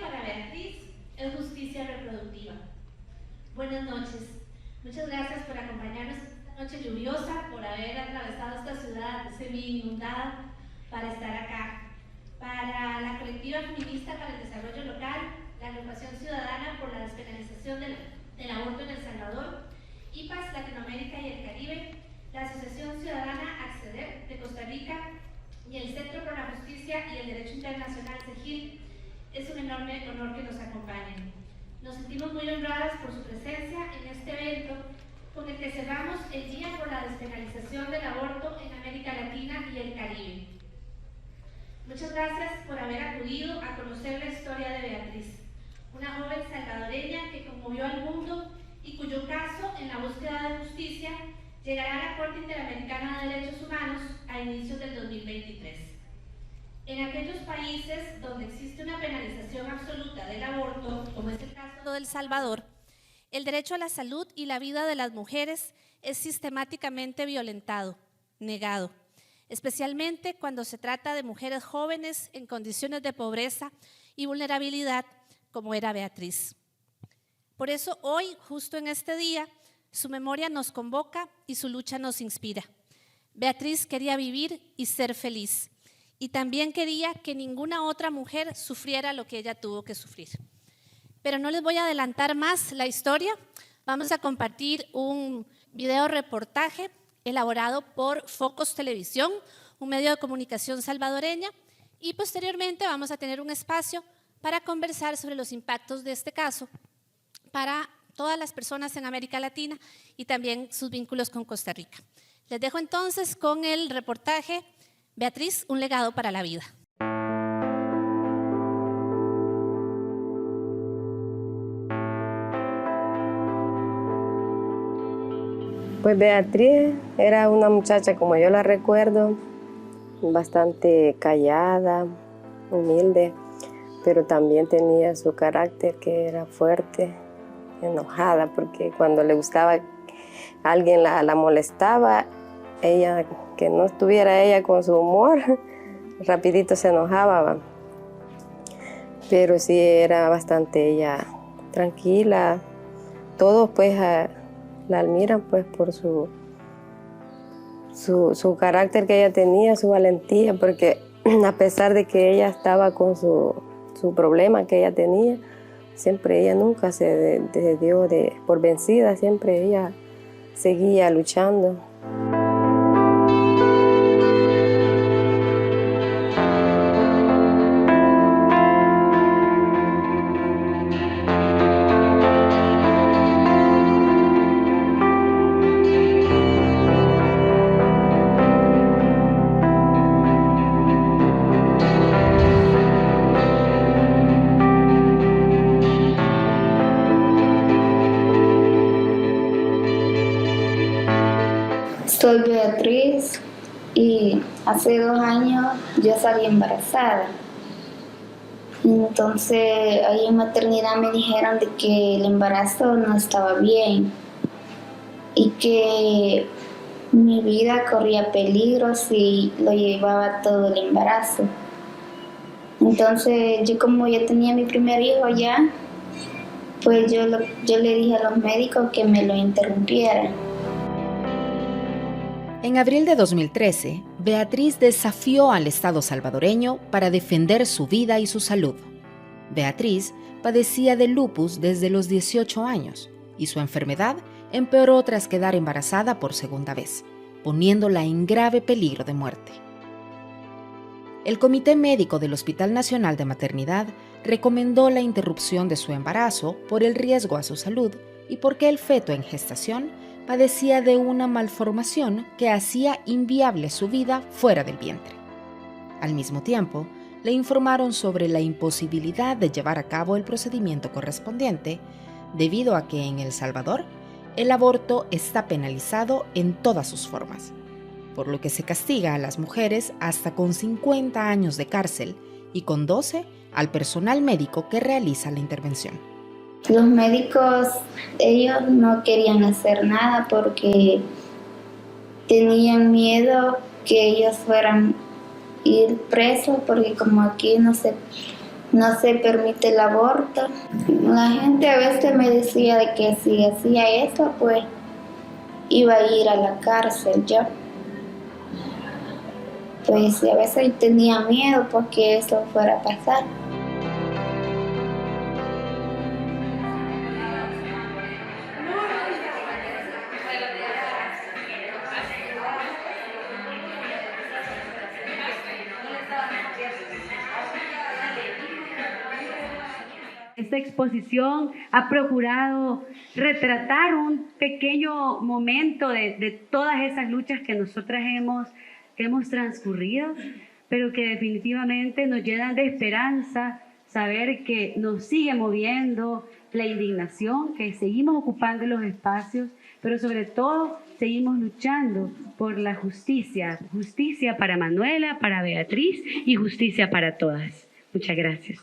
para Beatriz es justicia reproductiva. Buenas noches. Muchas gracias por acompañarnos esta noche lluviosa, por haber atravesado esta ciudad semi-inundada para estar acá. Para la colectiva feminista para el desarrollo local, la agrupación ciudadana por la despenalización del aborto en El Salvador, IPAS Latinoamérica y el Caribe, la Asociación Ciudadana Acceder de Costa Rica y el Centro por la Justicia y el Derecho Internacional CEGIL, es un enorme honor que nos acompañen. Nos sentimos muy honradas por su presencia en este evento con el que cerramos el Día por la Despenalización del Aborto en América Latina y el Caribe. Muchas gracias por haber acudido a conocer la historia de Beatriz, una joven salvadoreña que conmovió al mundo y cuyo caso, en la búsqueda de justicia, llegará a la Corte Interamericana de Derechos Humanos a inicios del 2023. En aquellos países donde existe una penalización absoluta del aborto, como es el caso de El Salvador, el derecho a la salud y la vida de las mujeres es sistemáticamente violentado, negado, especialmente cuando se trata de mujeres jóvenes en condiciones de pobreza y vulnerabilidad, como era Beatriz. Por eso hoy, justo en este día, su memoria nos convoca y su lucha nos inspira. Beatriz quería vivir y ser feliz, y también quería que ninguna otra mujer sufriera lo que ella tuvo que sufrir. Pero no les voy a adelantar más la historia. Vamos a compartir un video reportaje elaborado por Focus Televisión, un medio de comunicación salvadoreña, y posteriormente vamos a tener un espacio para conversar sobre los impactos de este caso para todas las personas en América Latina y también sus vínculos con Costa Rica. Les dejo entonces con el reportaje Beatriz, un legado para la vida. Pues Beatriz era una muchacha, como yo la recuerdo, bastante callada, humilde, pero también tenía su carácter que era fuerte, enojada, porque cuando le gustaba alguien la molestaba, ella, que no estuviera ella con su humor, rapidito se enojaba, pero sí era bastante ella tranquila. Todos pues la admiran pues por su carácter que ella tenía, su valentía, porque a pesar de que ella estaba con su problema que ella tenía, siempre ella nunca se dio por vencida, siempre ella seguía luchando. Soy Beatriz y hace 2 años yo salí embarazada. Entonces ahí en maternidad me dijeron de que el embarazo no estaba bien y que mi vida corría peligro si lo llevaba todo el embarazo. Entonces yo, como ya tenía mi primer hijo ya, pues yo le dije a los médicos que me lo interrumpieran. En abril de 2013, Beatriz desafió al Estado salvadoreño para defender su vida y su salud. Beatriz padecía de lupus desde los 18 años y su enfermedad empeoró tras quedar embarazada por segunda vez, poniéndola en grave peligro de muerte. El Comité Médico del Hospital Nacional de Maternidad recomendó la interrupción de su embarazo por el riesgo a su salud y porque el feto en gestación padecía de una malformación que hacía inviable su vida fuera del vientre. Al mismo tiempo, le informaron sobre la imposibilidad de llevar a cabo el procedimiento correspondiente, debido a que en El Salvador el aborto está penalizado en todas sus formas, por lo que se castiga a las mujeres hasta con 50 años de cárcel y con 12 al personal médico que realiza la intervención. Los médicos, ellos no querían hacer nada porque tenían miedo que ellos fueran ir presos, porque como aquí no se no se permite el aborto. La gente a veces me decía de que si hacía eso, pues iba a ir a la cárcel yo. Pues a veces tenía miedo porque eso fuera a pasar. Esta exposición ha procurado retratar un pequeño momento de todas esas luchas que nosotras hemos transcurrido, pero que definitivamente nos llenan de esperanza saber que nos sigue moviendo la indignación, que seguimos ocupando los espacios, pero sobre todo seguimos luchando por la justicia, justicia para Manuela, para Beatriz y justicia para todas. Muchas gracias.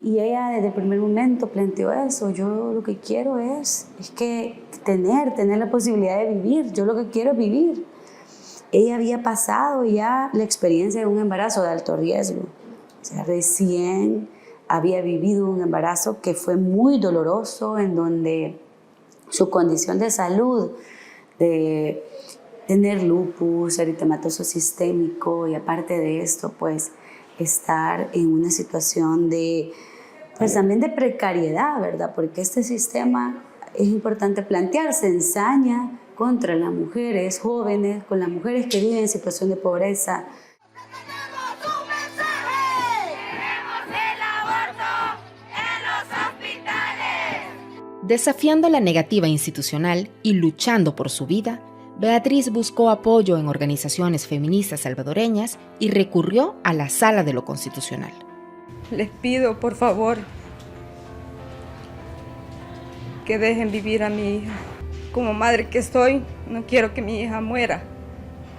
Y ella desde el primer momento planteó eso. Yo lo que quiero es que tener la posibilidad de vivir. Yo lo que quiero es vivir. Ella había pasado ya la experiencia de un embarazo de alto riesgo. O sea, recién había vivido un embarazo que fue muy doloroso, en donde su condición de salud, de tener lupus, eritematoso sistémico, y aparte de esto, pues estar en una situación de, pues también de precariedad, ¿verdad? Porque este sistema, es importante plantearse, ensaña contra las mujeres jóvenes, con las mujeres que viven en situación de pobreza. Desafiando la negativa institucional y luchando por su vida, Beatriz buscó apoyo en organizaciones feministas salvadoreñas y recurrió a la Sala de lo Constitucional. Les pido, por favor, que dejen vivir a mi hija. Como madre que soy, no quiero que mi hija muera.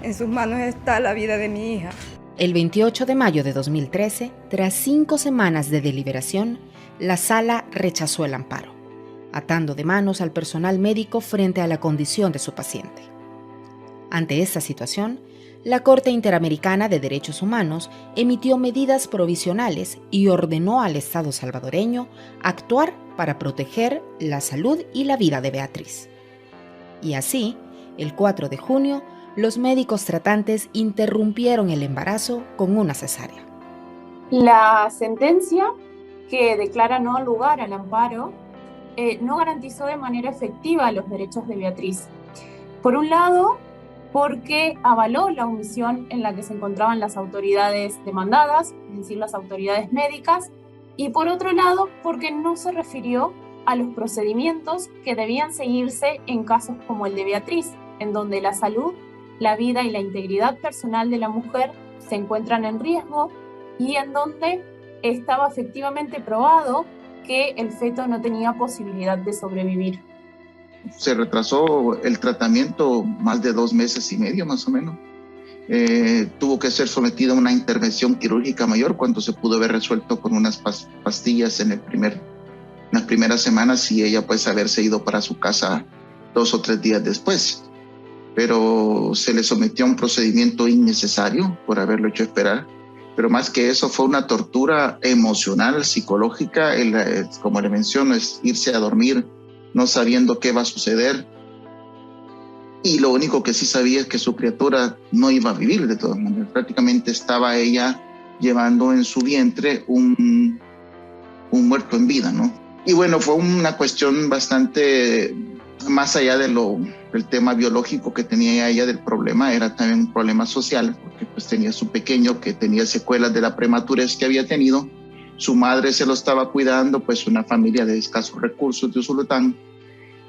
En sus manos está la vida de mi hija. El 28 de mayo de 2013, tras 5 semanas de deliberación, la Sala rechazó el amparo, atando de manos al personal médico frente a la condición de su paciente. Ante esta situación, la Corte Interamericana de Derechos Humanos emitió medidas provisionales y ordenó al Estado salvadoreño actuar para proteger la salud y la vida de Beatriz. Y así, el 4 de junio, los médicos tratantes interrumpieron el embarazo con una cesárea. La sentencia que declara no lugar al amparo no garantizó de manera efectiva los derechos de Beatriz. Por un lado, porque avaló la omisión en la que se encontraban las autoridades demandadas, es decir, las autoridades médicas, y por otro lado, porque no se refirió a los procedimientos que debían seguirse en casos como el de Beatriz, en donde la salud, la vida y la integridad personal de la mujer se encuentran en riesgo y en donde estaba efectivamente probado que el feto no tenía posibilidad de sobrevivir. Se retrasó el tratamiento más de 2 meses y medio, más o menos. Tuvo que ser sometido a una intervención quirúrgica mayor cuando se pudo haber resuelto con unas pastillas en las primeras semanas y ella pues haberse ido para su casa 2 o 3 días después. Pero se le sometió a un procedimiento innecesario por haberlo hecho esperar. Pero más que eso fue una tortura emocional, psicológica. Como le menciono, es irse a dormir no sabiendo qué va a suceder. Y lo único que sí sabía es que su criatura no iba a vivir de todas maneras. Prácticamente estaba ella llevando en su vientre un muerto en vida, ¿no? Y bueno, fue una cuestión bastante más allá del tema biológico que tenía ella del problema, era también un problema social, porque pues tenía su pequeño que tenía secuelas de la prematurez que había tenido. Su madre se lo estaba cuidando, pues una familia de escasos recursos de Usulután,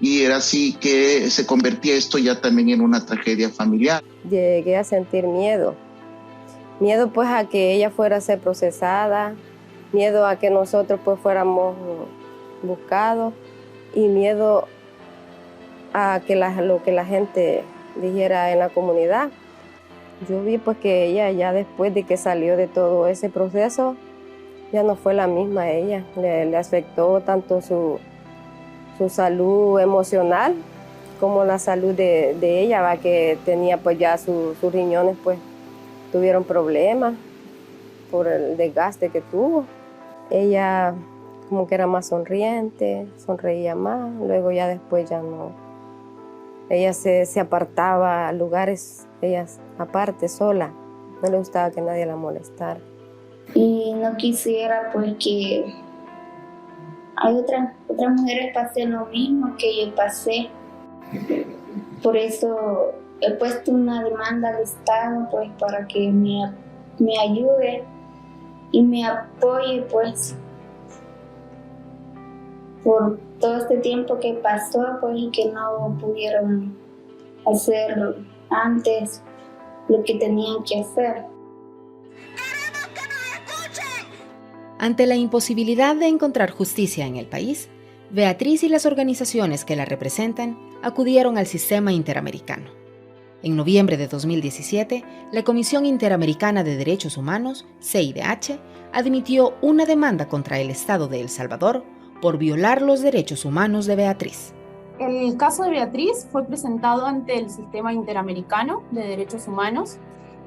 y era así que se convertía esto ya también en una tragedia familiar. Llegué a sentir miedo pues a que ella fuera a ser procesada, miedo a que nosotros pues fuéramos buscados y miedo a que lo que la gente dijera en la comunidad. Yo vi pues que ella ya después de que salió de todo ese proceso, ya no fue la misma a ella, le afectó tanto su salud emocional como la salud de ella, va, que tenía pues ya sus riñones pues tuvieron problemas por el desgaste que tuvo. Ella como que era más sonriente, sonreía más, luego ya después ya no. Ella se apartaba a lugares, ella aparte, sola, no le gustaba que nadie la molestara. Y no quisiera pues que hay otras mujeres pasen lo mismo que yo pasé. Por eso he puesto una demanda al Estado pues para que me ayude y me apoye pues por todo este tiempo que pasó pues y que no pudieron hacer antes lo que tenían que hacer. Ante la imposibilidad de encontrar justicia en el país, Beatriz y las organizaciones que la representan acudieron al sistema interamericano. En noviembre de 2017, la Comisión Interamericana de Derechos Humanos, CIDH, admitió una demanda contra el Estado de El Salvador por violar los derechos humanos de Beatriz. El caso de Beatriz fue presentado ante el Sistema Interamericano de Derechos Humanos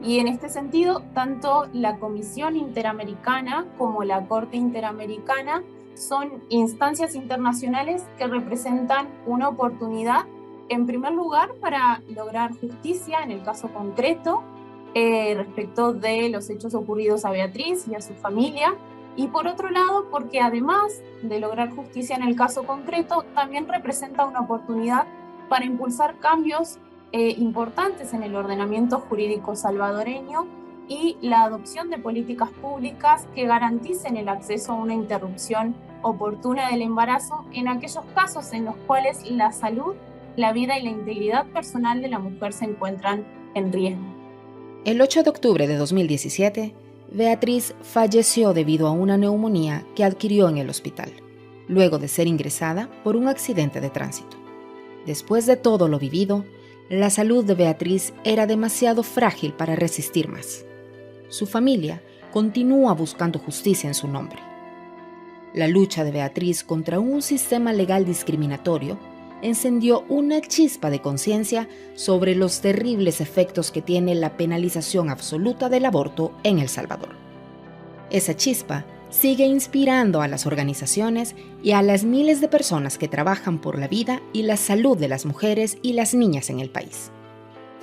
y en este sentido, tanto la Comisión Interamericana como la Corte Interamericana son instancias internacionales que representan una oportunidad, en primer lugar, para lograr justicia en el caso concreto respecto de los hechos ocurridos a Beatriz y a su familia, y por otro lado, porque además de lograr justicia en el caso concreto, también representa una oportunidad para impulsar cambios importantes en el ordenamiento jurídico salvadoreño y la adopción de políticas públicas que garanticen el acceso a una interrupción oportuna del embarazo en aquellos casos en los cuales la salud, la vida y la integridad personal de la mujer se encuentran en riesgo. El 8 de octubre de 2017, Beatriz falleció debido a una neumonía que adquirió en el hospital, luego de ser ingresada por un accidente de tránsito. Después de todo lo vivido, la salud de Beatriz era demasiado frágil para resistir más. Su familia continúa buscando justicia en su nombre. La lucha de Beatriz contra un sistema legal discriminatorio encendió una chispa de conciencia sobre los terribles efectos que tiene la penalización absoluta del aborto en El Salvador. Esa chispa sigue inspirando a las organizaciones y a las miles de personas que trabajan por la vida y la salud de las mujeres y las niñas en el país.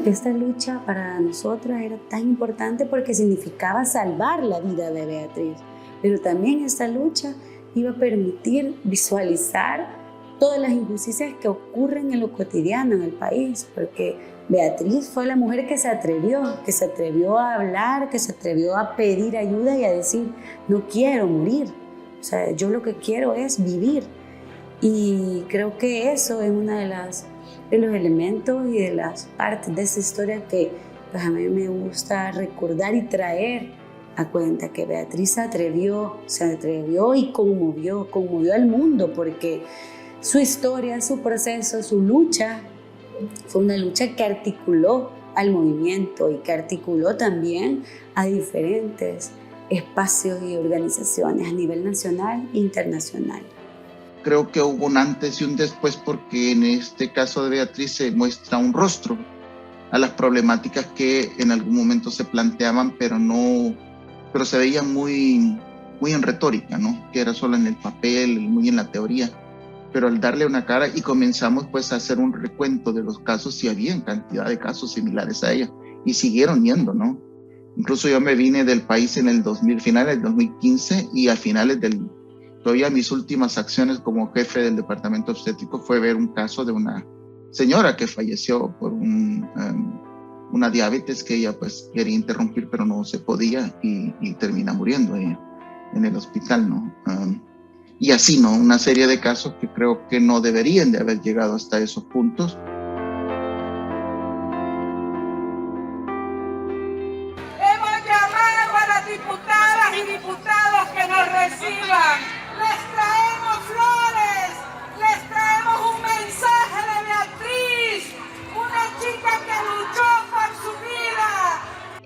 Esta lucha para nosotras era tan importante porque significaba salvar la vida de Beatriz, pero también esta lucha iba a permitir visualizar todas las injusticias que ocurren en lo cotidiano en el país, porque Beatriz fue la mujer que se atrevió a hablar, que se atrevió a pedir ayuda y a decir, no quiero morir, o sea, yo lo que quiero es vivir. Y creo que eso es una de los elementos y de las partes de esa historia que pues, a mí me gusta recordar y traer a cuenta, que Beatriz se atrevió y conmovió al mundo, porque su historia, su proceso, su lucha fue una lucha que articuló al movimiento y que articuló también a diferentes espacios y organizaciones a nivel nacional e internacional. Creo que hubo un antes y un después, porque en este caso de Beatriz se muestra un rostro a las problemáticas que en algún momento se planteaban, pero se veían muy en retórica, ¿no? Que era solo en el papel, muy en la teoría. Pero al darle una cara y comenzamos pues a hacer un recuento de los casos, y había cantidad de casos similares a ella y siguieron yendo, ¿no? Incluso yo me vine del país en el finales del 2015, y a finales todavía mis últimas acciones como jefe del departamento obstétrico fue ver un caso de una señora que falleció por una diabetes que ella pues quería interrumpir pero no se podía, y termina muriendo ella en el hospital, ¿no? Y así, ¿no? Una serie de casos que creo que no deberían de haber llegado hasta esos puntos. Hemos llamado a las diputadas y diputados que nos reciban. Les traemos flores, les traemos un mensaje de Beatriz, una chica que luchó por su vida.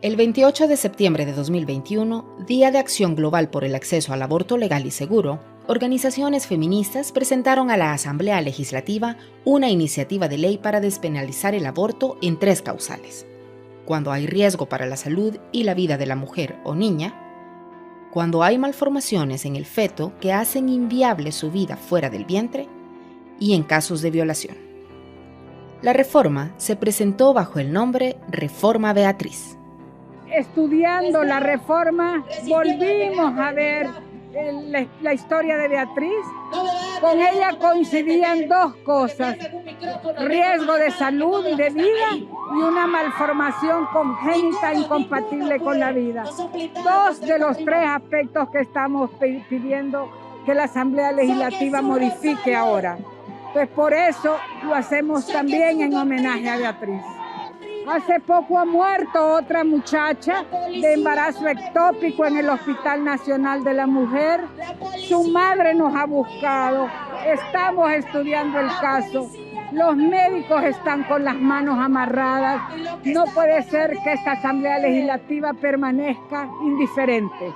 El 28 de septiembre de 2021, Día de Acción Global por el Acceso al Aborto Legal y Seguro, organizaciones feministas presentaron a la Asamblea Legislativa una iniciativa de ley para despenalizar el aborto en 3 causales: cuando hay riesgo para la salud y la vida de la mujer o niña, cuando hay malformaciones en el feto que hacen inviable su vida fuera del vientre, y en casos de violación. La reforma se presentó bajo el nombre Reforma Beatriz. Estudiando la reforma, volvimos a ver la historia de Beatriz. Con ella coincidían 2 cosas: riesgo de salud y de vida y una malformación congénita incompatible con la vida. 2 de los 3 aspectos que estamos pidiendo que la Asamblea Legislativa modifique ahora. Pues por eso lo hacemos también en homenaje a Beatriz. Hace poco ha muerto otra muchacha de embarazo ectópico en el Hospital Nacional de la Mujer. Su madre nos ha buscado. Estamos estudiando el caso. Los médicos están con las manos amarradas. No puede ser que esta Asamblea Legislativa permanezca indiferente.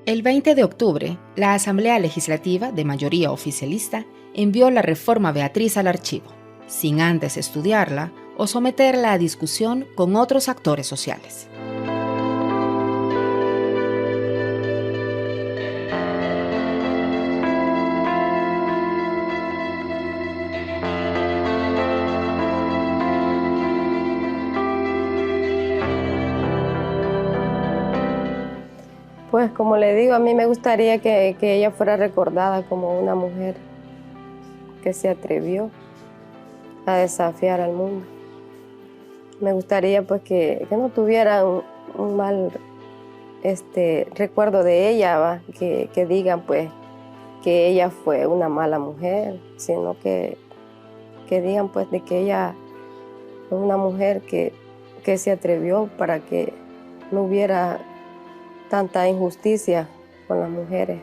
El 20 de octubre, la Asamblea Legislativa, de mayoría oficialista, envió la Reforma Beatriz al archivo, sin antes estudiarla o someterla a discusión con otros actores sociales. Pues como le digo, a mí me gustaría que ella fuera recordada como una mujer que se atrevió a desafiar al mundo. Me gustaría pues que no tuviera un mal recuerdo de ella, ¿va? Que digan pues que ella fue una mala mujer, sino que digan pues de que ella fue una mujer que se atrevió para que no hubiera tanta injusticia con las mujeres.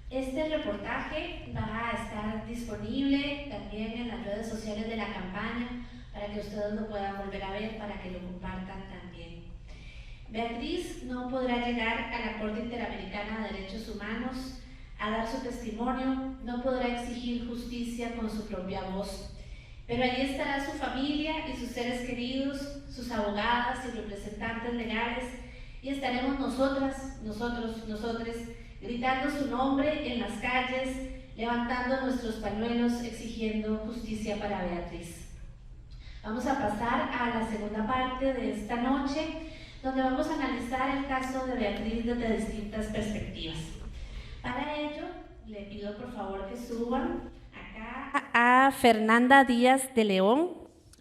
Este reportaje va a estar disponible también en las redes sociales de la campaña para que ustedes lo puedan volver a ver, para que lo compartan también. Beatriz no podrá llegar a la Corte Interamericana de Derechos Humanos a dar su testimonio, no podrá exigir justicia con su propia voz, pero allí estará su familia y sus seres queridos, sus abogadas y representantes legales, y estaremos nosotras, nosotros, gritando su nombre en las calles, levantando nuestros pañuelos, exigiendo justicia para Beatriz. Vamos a pasar a la segunda parte de esta noche, donde vamos a analizar el caso de Beatriz desde distintas perspectivas. Para ello, le pido por favor que suban acá a Fernanda Díaz de León,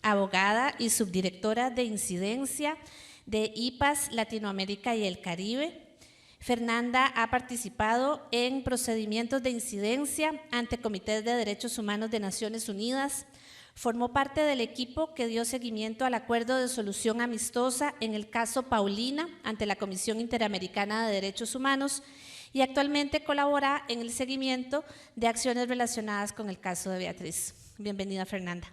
abogada y subdirectora de incidencia de IPAS Latinoamérica y el Caribe. Fernanda ha participado en procedimientos de incidencia ante comités de derechos humanos de Naciones Unidas, formó parte del equipo que dio seguimiento al acuerdo de solución amistosa en el caso Paulina ante la Comisión Interamericana de Derechos Humanos y actualmente colabora en el seguimiento de acciones relacionadas con el caso de Beatriz. Bienvenida, Fernanda.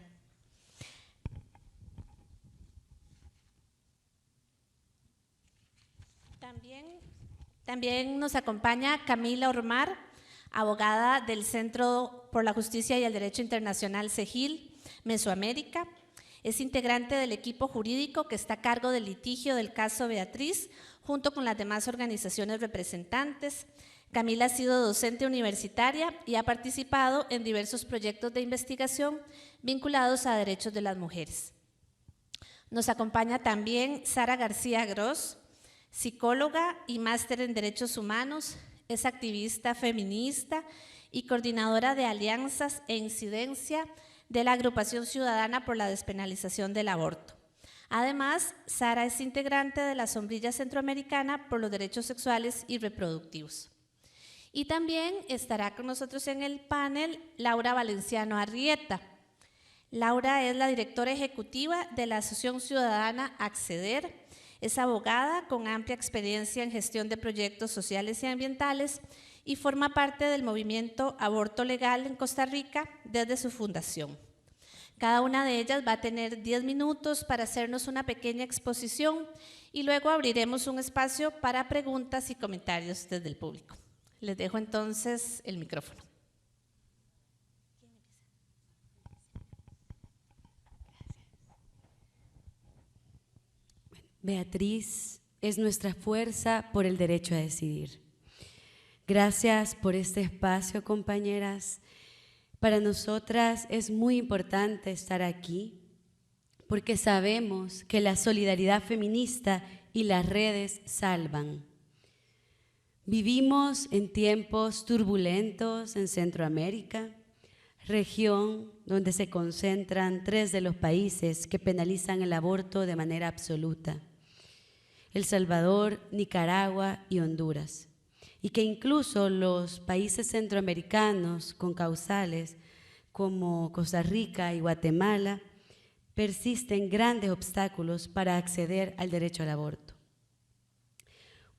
También nos acompaña Camila Ormar, abogada del Centro por la Justicia y el Derecho Internacional CEGIL, Mesoamérica. Es integrante del equipo jurídico que está a cargo del litigio del caso Beatriz, junto con las demás organizaciones representantes. Camila ha sido docente universitaria y ha participado en diversos proyectos de investigación vinculados a derechos de las mujeres. Nos acompaña también Sara García Gross, psicóloga y máster en Derechos Humanos, es activista feminista y coordinadora de alianzas e incidencia de la Agrupación Ciudadana por la Despenalización del Aborto. Además, Sara es integrante de la Sombrilla Centroamericana por los Derechos Sexuales y Reproductivos. Y también estará con nosotros en el panel Laura Valenciano Arrieta. Laura es la directora ejecutiva de la Asociación Ciudadana Acceder. Es abogada con amplia experiencia en gestión de proyectos sociales y ambientales y forma parte del movimiento Aborto Legal en Costa Rica desde su fundación. Cada una de ellas va a tener 10 minutos para hacernos una pequeña exposición y luego abriremos un espacio para preguntas y comentarios desde el público. Les dejo entonces el micrófono. Beatriz es nuestra fuerza por el derecho a decidir. Gracias por este espacio, compañeras. Para nosotras es muy importante estar aquí porque sabemos que la solidaridad feminista y las redes salvan. Vivimos en tiempos turbulentos en Centroamérica, región donde se concentran 3 de los países que penalizan el aborto de manera absoluta: El Salvador, Nicaragua y Honduras, y que incluso los países centroamericanos con causales como Costa Rica y Guatemala persisten grandes obstáculos para acceder al derecho al aborto.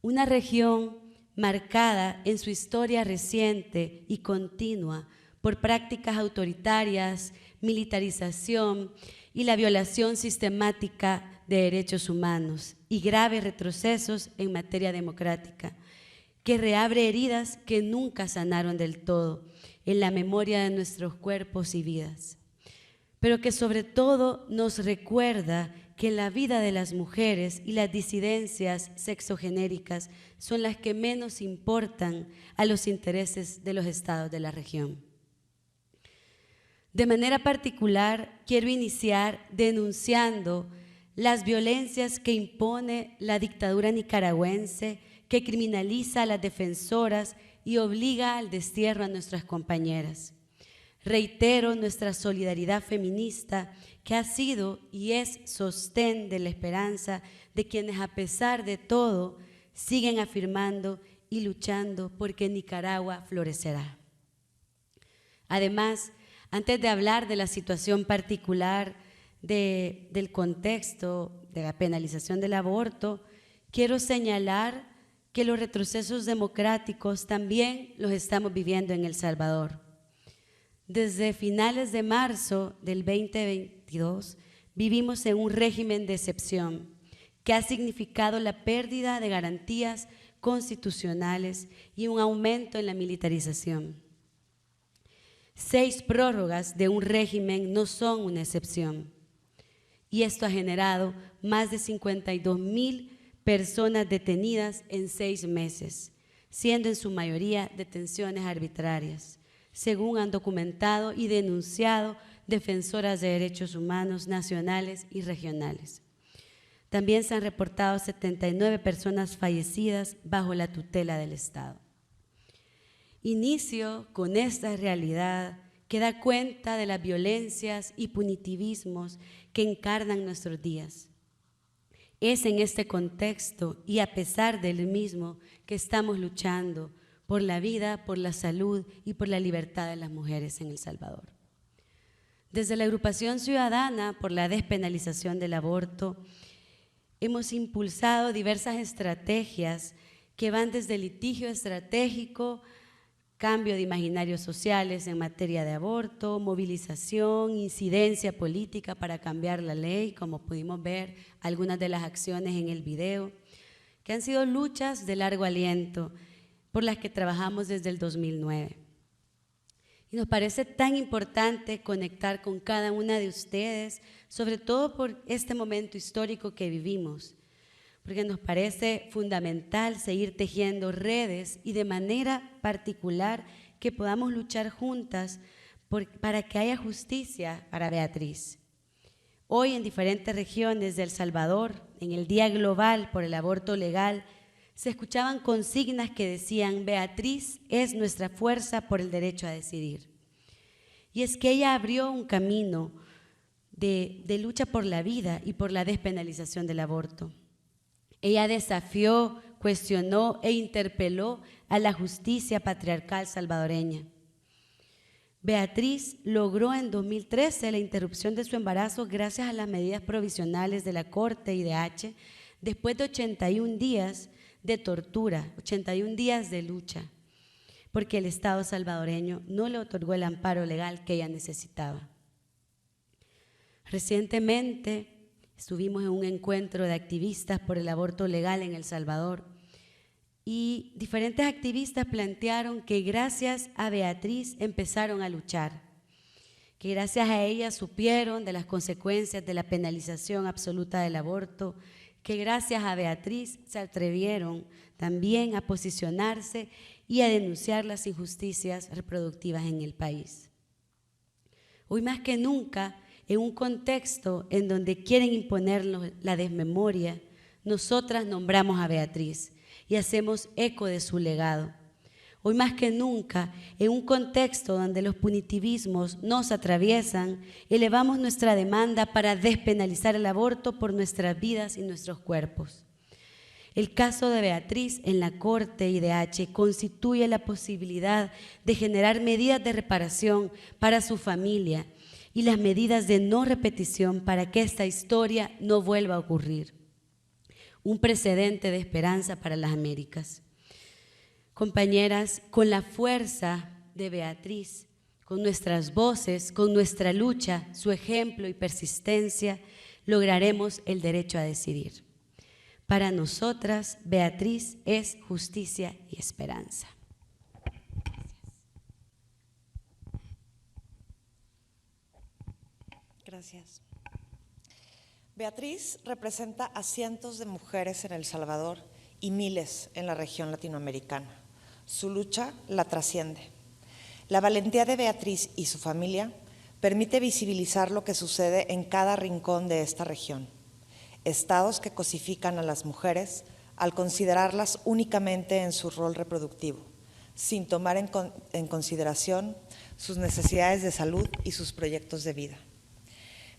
Una región marcada en su historia reciente y continua por prácticas autoritarias, militarización y la violación sistemática de derechos humanos y graves retrocesos en materia democrática, que reabre heridas que nunca sanaron del todo en la memoria de nuestros cuerpos y vidas, pero que sobre todo nos recuerda que la vida de las mujeres y las disidencias sexogenéricas son las que menos importan a los intereses de los estados de la región. De manera particular, quiero iniciar denunciando las violencias que impone la dictadura nicaragüense, que criminaliza a las defensoras y obliga al destierro a nuestras compañeras. Reitero nuestra solidaridad feminista, que ha sido y es sostén de la esperanza de quienes a pesar de todo siguen afirmando y luchando porque Nicaragua florecerá. Además, antes de hablar de la situación particular del contexto de la penalización del aborto, quiero señalar que los retrocesos democráticos también los estamos viviendo en El Salvador. Desde finales de marzo del 2022 vivimos en un régimen de excepción que ha significado la pérdida de garantías constitucionales y un aumento en la militarización. 6 prórrogas de un régimen no son una excepción, y esto ha generado más de 52,000 personas detenidas en 6 meses, siendo en su mayoría detenciones arbitrarias, según han documentado y denunciado defensoras de derechos humanos nacionales y regionales. También se han reportado 79 personas fallecidas bajo la tutela del Estado. Inicio con esta realidad que da cuenta de las violencias y punitivismos que encarnan nuestros días. Es en este contexto y a pesar del mismo que estamos luchando por la vida, por la salud y por la libertad de las mujeres en El Salvador. Desde la Agrupación Ciudadana por la Despenalización del Aborto, hemos impulsado diversas estrategias que van desde el litigio estratégico, cambio de imaginarios sociales en materia de aborto, movilización, incidencia política para cambiar la ley, como pudimos ver algunas de las acciones en el video, que han sido luchas de largo aliento por las que trabajamos desde el 2009. Y nos parece tan importante conectar con cada una de ustedes, sobre todo por este momento histórico que vivimos, porque nos parece fundamental seguir tejiendo redes y de manera particular que podamos luchar juntas para que haya justicia para Beatriz. Hoy en diferentes regiones de El Salvador, en el Día Global por el Aborto Legal, se escuchaban consignas que decían: Beatriz es nuestra fuerza por el derecho a decidir. Y es que ella abrió un camino de lucha por la vida y por la despenalización del aborto. Ella desafió, cuestionó e interpeló a la justicia patriarcal salvadoreña. Beatriz logró en 2013 la interrupción de su embarazo gracias a las medidas provisionales de la Corte IDH después de 81 días de tortura, 81 días de lucha, porque el Estado salvadoreño no le otorgó el amparo legal que ella necesitaba. Recientemente estuvimos en un encuentro de activistas por el aborto legal en El Salvador y diferentes activistas plantearon que gracias a Beatriz empezaron a luchar, que gracias a ella supieron de las consecuencias de la penalización absoluta del aborto, que gracias a Beatriz se atrevieron también a posicionarse y a denunciar las injusticias reproductivas en el país. Hoy más que nunca, en un contexto en donde quieren imponernos la desmemoria, nosotras nombramos a Beatriz y hacemos eco de su legado. Hoy más que nunca, en un contexto donde los punitivismos nos atraviesan, elevamos nuestra demanda para despenalizar el aborto por nuestras vidas y nuestros cuerpos. El caso de Beatriz en la Corte IDH constituye la posibilidad de generar medidas de reparación para su familia y las medidas de no repetición para que esta historia no vuelva a ocurrir. Un precedente de esperanza para las Américas. Compañeras, con la fuerza de Beatriz, con nuestras voces, con nuestra lucha, su ejemplo y persistencia, lograremos el derecho a decidir. Para nosotras, Beatriz es justicia y esperanza. Gracias. Beatriz representa a cientos de mujeres en El Salvador y miles en la región latinoamericana. Su lucha la trasciende. La valentía de Beatriz y su familia permite visibilizar lo que sucede en cada rincón de esta región. Estados que cosifican a las mujeres al considerarlas únicamente en su rol reproductivo, sin tomar en consideración sus necesidades de salud y sus proyectos de vida.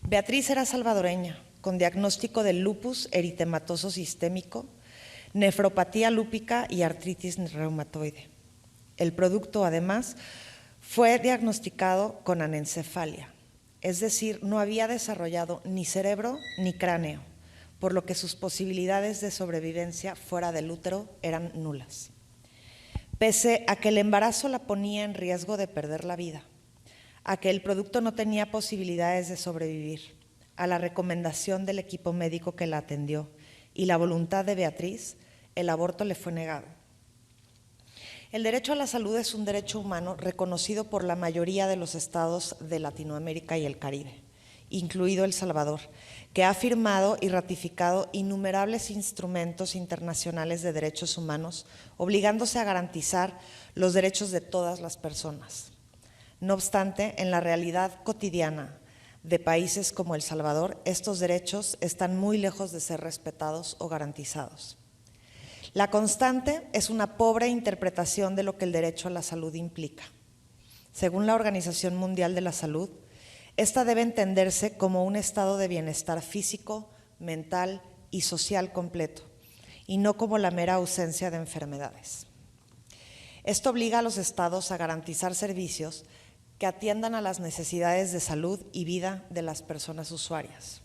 Beatriz era salvadoreña, con diagnóstico de lupus eritematoso sistémico, nefropatía lúpica y artritis reumatoide. El producto, además, fue diagnosticado con anencefalia, es decir, no había desarrollado ni cerebro ni cráneo, por lo que sus posibilidades de sobrevivencia fuera del útero eran nulas. Pese a que el embarazo la ponía en riesgo de perder la vida, a que el producto no tenía posibilidades de sobrevivir, a la recomendación del equipo médico que la atendió y la voluntad de Beatriz, el aborto le fue negado. El derecho a la salud es un derecho humano reconocido por la mayoría de los estados de Latinoamérica y el Caribe, incluido El Salvador, que ha firmado y ratificado innumerables instrumentos internacionales de derechos humanos, obligándose a garantizar los derechos de todas las personas. No obstante, en la realidad cotidiana de países como El Salvador, estos derechos están muy lejos de ser respetados o garantizados. La constante es una pobre interpretación de lo que el derecho a la salud implica. Según la Organización Mundial de la Salud, esta debe entenderse como un estado de bienestar físico, mental y social completo, y no como la mera ausencia de enfermedades. Esto obliga a los estados a garantizar servicios que atiendan a las necesidades de salud y vida de las personas usuarias.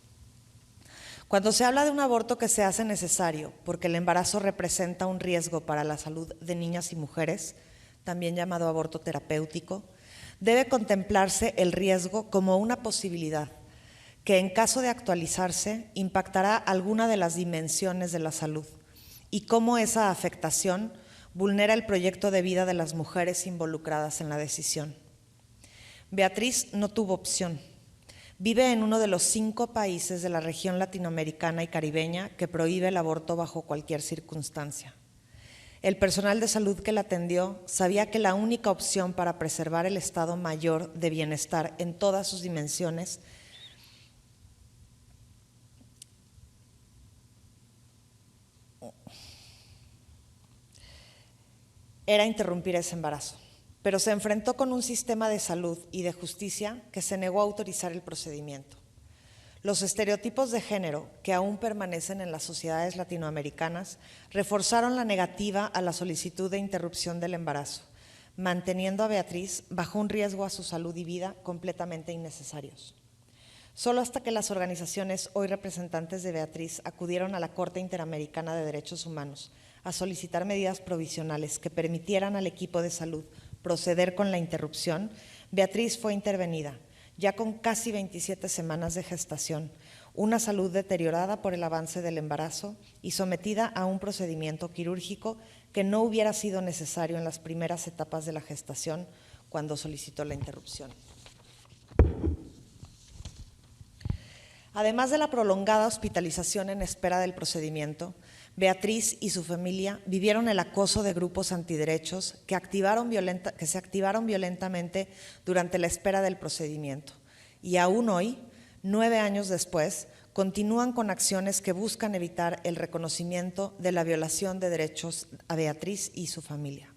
Cuando se habla de un aborto que se hace necesario porque el embarazo representa un riesgo para la salud de niñas y mujeres, también llamado aborto terapéutico, debe contemplarse el riesgo como una posibilidad que, en caso de actualizarse, impactará alguna de las dimensiones de la salud y cómo esa afectación vulnera el proyecto de vida de las mujeres involucradas en la decisión. Beatriz no tuvo opción. Vive en uno de los 5 países de la región latinoamericana y caribeña que prohíbe el aborto bajo cualquier circunstancia. El personal de salud que la atendió sabía que la única opción para preservar el estado mayor de bienestar en todas sus dimensiones era interrumpir ese embarazo, pero se enfrentó con un sistema de salud y de justicia que se negó a autorizar el procedimiento. Los estereotipos de género que aún permanecen en las sociedades latinoamericanas reforzaron la negativa a la solicitud de interrupción del embarazo, manteniendo a Beatriz bajo un riesgo a su salud y vida completamente innecesarios. Solo hasta que las organizaciones hoy representantes de Beatriz acudieron a la Corte Interamericana de Derechos Humanos a solicitar medidas provisionales que permitieran al equipo de salud proceder con la interrupción, Beatriz fue intervenida, ya con casi 27 semanas de gestación, una salud deteriorada por el avance del embarazo y sometida a un procedimiento quirúrgico que no hubiera sido necesario en las primeras etapas de la gestación cuando solicitó la interrupción. Además de la prolongada hospitalización en espera del procedimiento, Beatriz y su familia vivieron el acoso de grupos antiderechos que se activaron violentamente durante la espera del procedimiento y aún hoy, 9 años después, continúan con acciones que buscan evitar el reconocimiento de la violación de derechos a Beatriz y su familia.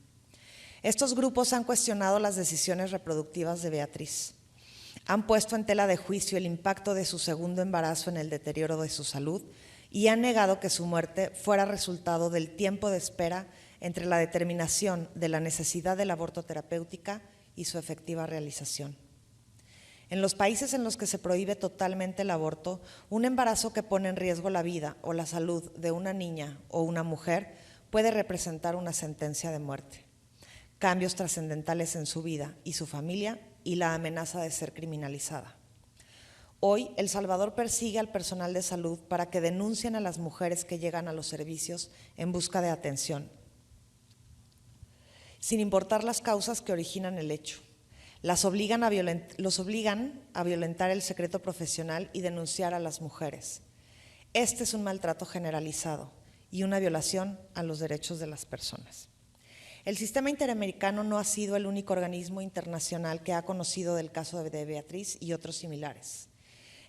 Estos grupos han cuestionado las decisiones reproductivas de Beatriz. Han puesto en tela de juicio el impacto de su segundo embarazo en el deterioro de su salud y han negado que su muerte fuera resultado del tiempo de espera entre la determinación de la necesidad del aborto terapéutica y su efectiva realización. En los países en los que se prohíbe totalmente el aborto, un embarazo que pone en riesgo la vida o la salud de una niña o una mujer puede representar una sentencia de muerte, cambios trascendentales en su vida y su familia y la amenaza de ser criminalizada. Hoy, El Salvador persigue al personal de salud para que denuncien a las mujeres que llegan a los servicios en busca de atención, sin importar las causas que originan el hecho. Los obligan a violentar el secreto profesional y denunciar a las mujeres. Este es un maltrato generalizado y una violación a los derechos de las personas. El Sistema Interamericano no ha sido el único organismo internacional que ha conocido del caso de Beatriz y otros similares.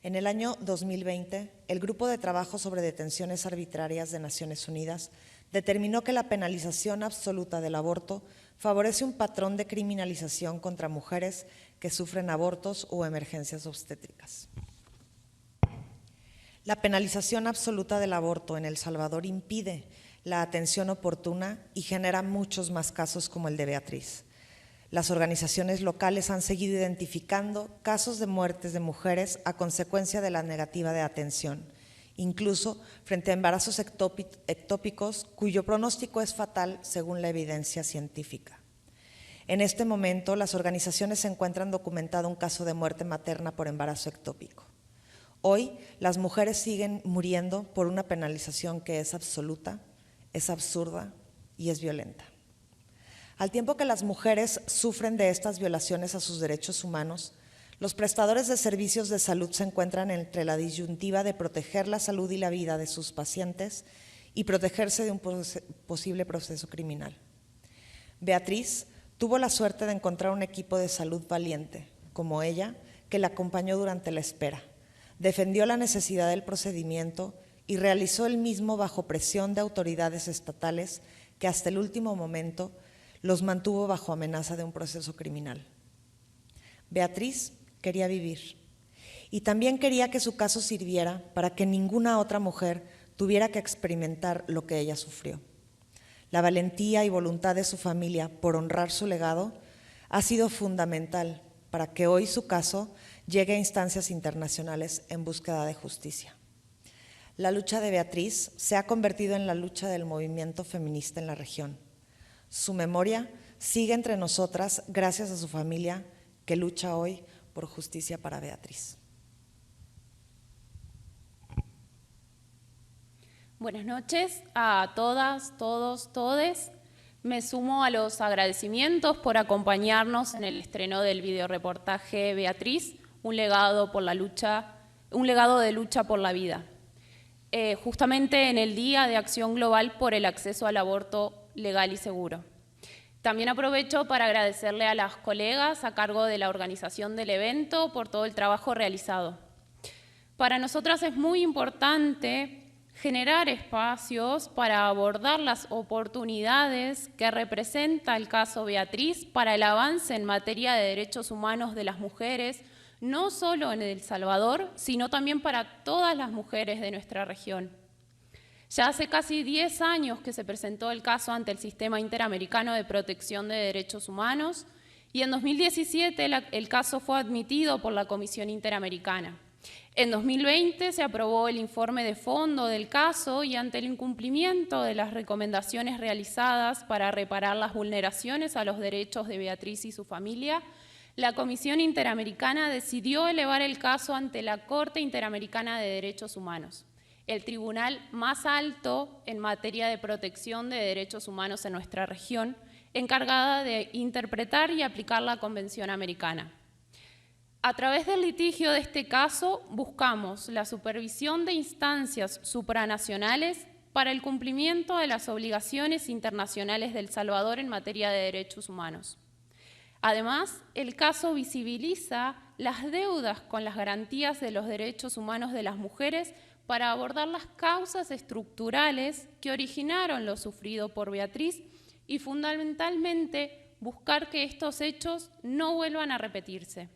En el año 2020, el Grupo de Trabajo sobre Detenciones Arbitrarias de Naciones Unidas determinó que la penalización absoluta del aborto favorece un patrón de criminalización contra mujeres que sufren abortos o emergencias obstétricas. La penalización absoluta del aborto en El Salvador impide la atención oportuna y genera muchos más casos como el de Beatriz. Las organizaciones locales han seguido identificando casos de muertes de mujeres a consecuencia de la negativa de atención, incluso frente a embarazos ectópicos cuyo pronóstico es fatal según la evidencia científica. En este momento, las organizaciones se encuentran documentado un caso de muerte materna por embarazo ectópico. Hoy, las mujeres siguen muriendo por una penalización que es absoluta, es absurda y es violenta. Al tiempo que las mujeres sufren de estas violaciones a sus derechos humanos, los prestadores de servicios de salud se encuentran entre la disyuntiva de proteger la salud y la vida de sus pacientes y protegerse de un posible proceso criminal. Beatriz tuvo la suerte de encontrar un equipo de salud valiente, como ella, que la acompañó durante la espera, defendió la necesidad del procedimiento y realizó el mismo bajo presión de autoridades estatales que hasta el último momento los mantuvo bajo amenaza de un proceso criminal. Beatriz quería vivir y también quería que su caso sirviera para que ninguna otra mujer tuviera que experimentar lo que ella sufrió. La valentía y voluntad de su familia por honrar su legado ha sido fundamental para que hoy su caso llegue a instancias internacionales en búsqueda de justicia. La lucha de Beatriz se ha convertido en la lucha del movimiento feminista en la región. Su memoria sigue entre nosotras gracias a su familia que lucha hoy por justicia para Beatriz. Buenas noches a todas, todos, todes. Me sumo a los agradecimientos por acompañarnos en el estreno del videoreportaje Beatriz, un legado de lucha por la vida. Justamente en el Día de Acción Global por el acceso al aborto legal y seguro. También aprovecho para agradecerle a las colegas a cargo de la organización del evento por todo el trabajo realizado. Para nosotras es muy importante generar espacios para abordar las oportunidades que representa el caso Beatriz para el avance en materia de derechos humanos de las mujeres, no solo en El Salvador, sino también para todas las mujeres de nuestra región. Ya hace casi 10 años que se presentó el caso ante el Sistema Interamericano de Protección de Derechos Humanos y en 2017 el caso fue admitido por la Comisión Interamericana. En 2020 se aprobó el informe de fondo del caso y ante el incumplimiento de las recomendaciones realizadas para reparar las vulneraciones a los derechos de Beatriz y su familia, la Comisión Interamericana decidió elevar el caso ante la Corte Interamericana de Derechos Humanos, el tribunal más alto en materia de protección de derechos humanos en nuestra región, encargada de interpretar y aplicar la Convención Americana. A través del litigio de este caso, buscamos la supervisión de instancias supranacionales para el cumplimiento de las obligaciones internacionales de El Salvador en materia de derechos humanos. Además, el caso visibiliza las deudas con las garantías de los derechos humanos de las mujeres para abordar las causas estructurales que originaron lo sufrido por Beatriz y fundamentalmente buscar que estos hechos no vuelvan a repetirse.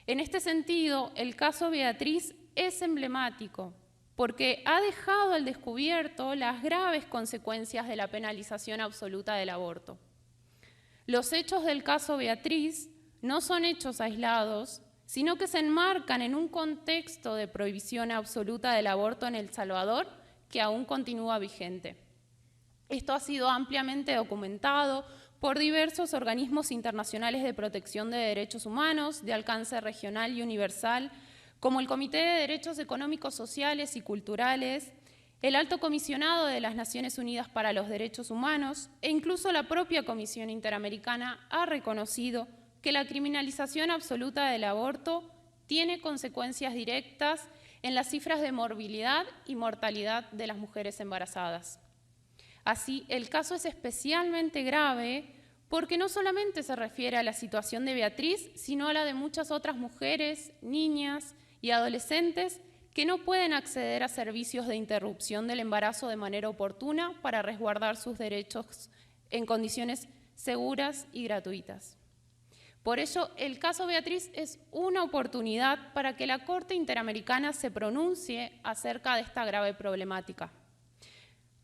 En este sentido, el caso Beatriz es emblemático porque ha dejado al descubierto las graves consecuencias de la penalización absoluta del aborto. Los hechos del caso Beatriz no son hechos aislados, sino que se enmarcan en un contexto de prohibición absoluta del aborto en El Salvador que aún continúa vigente. Esto ha sido ampliamente documentado por diversos organismos internacionales de protección de derechos humanos de alcance regional y universal, como el Comité de Derechos Económicos, Sociales y Culturales, el Alto Comisionado de las Naciones Unidas para los Derechos Humanos e incluso la propia Comisión Interamericana ha reconocido que la criminalización absoluta del aborto tiene consecuencias directas en las cifras de morbilidad y mortalidad de las mujeres embarazadas. Así, el caso es especialmente grave porque no solamente se refiere a la situación de Beatriz, sino a la de muchas otras mujeres, niñas y adolescentes que no pueden acceder a servicios de interrupción del embarazo de manera oportuna para resguardar sus derechos en condiciones seguras y gratuitas. Por ello, el caso Beatriz es una oportunidad para que la Corte Interamericana se pronuncie acerca de esta grave problemática.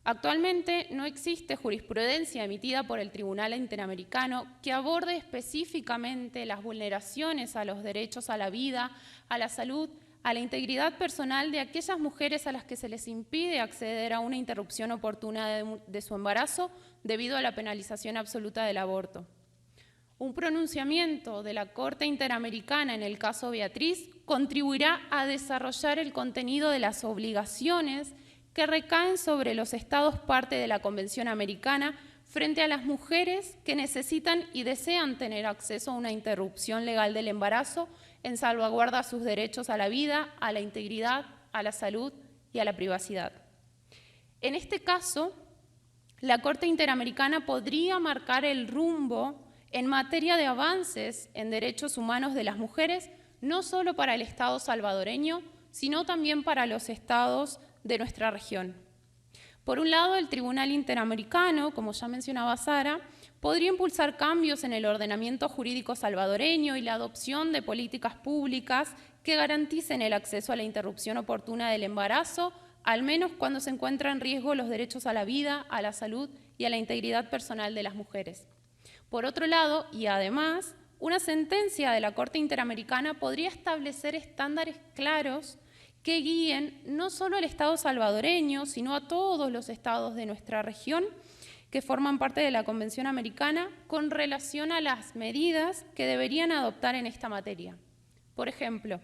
Actualmente no existe jurisprudencia emitida por el Tribunal Interamericano que aborde específicamente las vulneraciones a los derechos a la vida, a la salud, a la integridad personal de aquellas mujeres a las que se les impide acceder a una interrupción oportuna de su embarazo debido a la penalización absoluta del aborto. Un pronunciamiento de la Corte Interamericana en el caso Beatriz contribuirá a desarrollar el contenido de las obligaciones que recaen sobre los estados parte de la Convención Americana frente a las mujeres que necesitan y desean tener acceso a una interrupción legal del embarazo en salvaguarda de sus derechos a la vida, a la integridad, a la salud y a la privacidad. En este caso, la Corte Interamericana podría marcar el rumbo en materia de avances en derechos humanos de las mujeres, no solo para el Estado salvadoreño, sino también para los estados de nuestra región. Por un lado, el Tribunal Interamericano, como ya mencionaba Sara, podría impulsar cambios en el ordenamiento jurídico salvadoreño y la adopción de políticas públicas que garanticen el acceso a la interrupción oportuna del embarazo, al menos cuando se encuentran en riesgo los derechos a la vida, a la salud y a la integridad personal de las mujeres. Por otro lado, y además, una sentencia de la Corte Interamericana podría establecer estándares claros que guíen no solo al Estado salvadoreño, sino a todos los estados de nuestra región que forman parte de la Convención Americana con relación a las medidas que deberían adoptar en esta materia. Por ejemplo,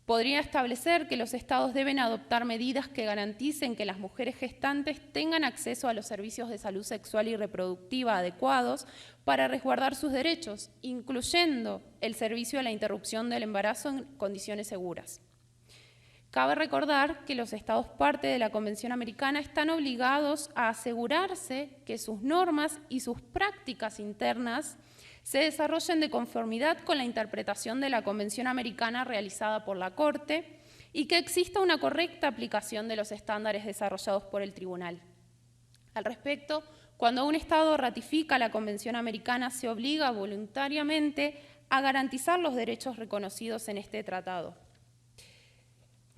podría establecer que los estados deben adoptar medidas que garanticen que las mujeres gestantes tengan acceso a los servicios de salud sexual y reproductiva adecuados para resguardar sus derechos, incluyendo el servicio a la interrupción del embarazo en condiciones seguras. Cabe recordar que los estados parte de la Convención Americana están obligados a asegurarse que sus normas y sus prácticas internas se desarrollen de conformidad con la interpretación de la Convención Americana realizada por la Corte y que exista una correcta aplicación de los estándares desarrollados por el Tribunal. Al respecto, cuando un Estado ratifica la Convención Americana, se obliga voluntariamente a garantizar los derechos reconocidos en este tratado.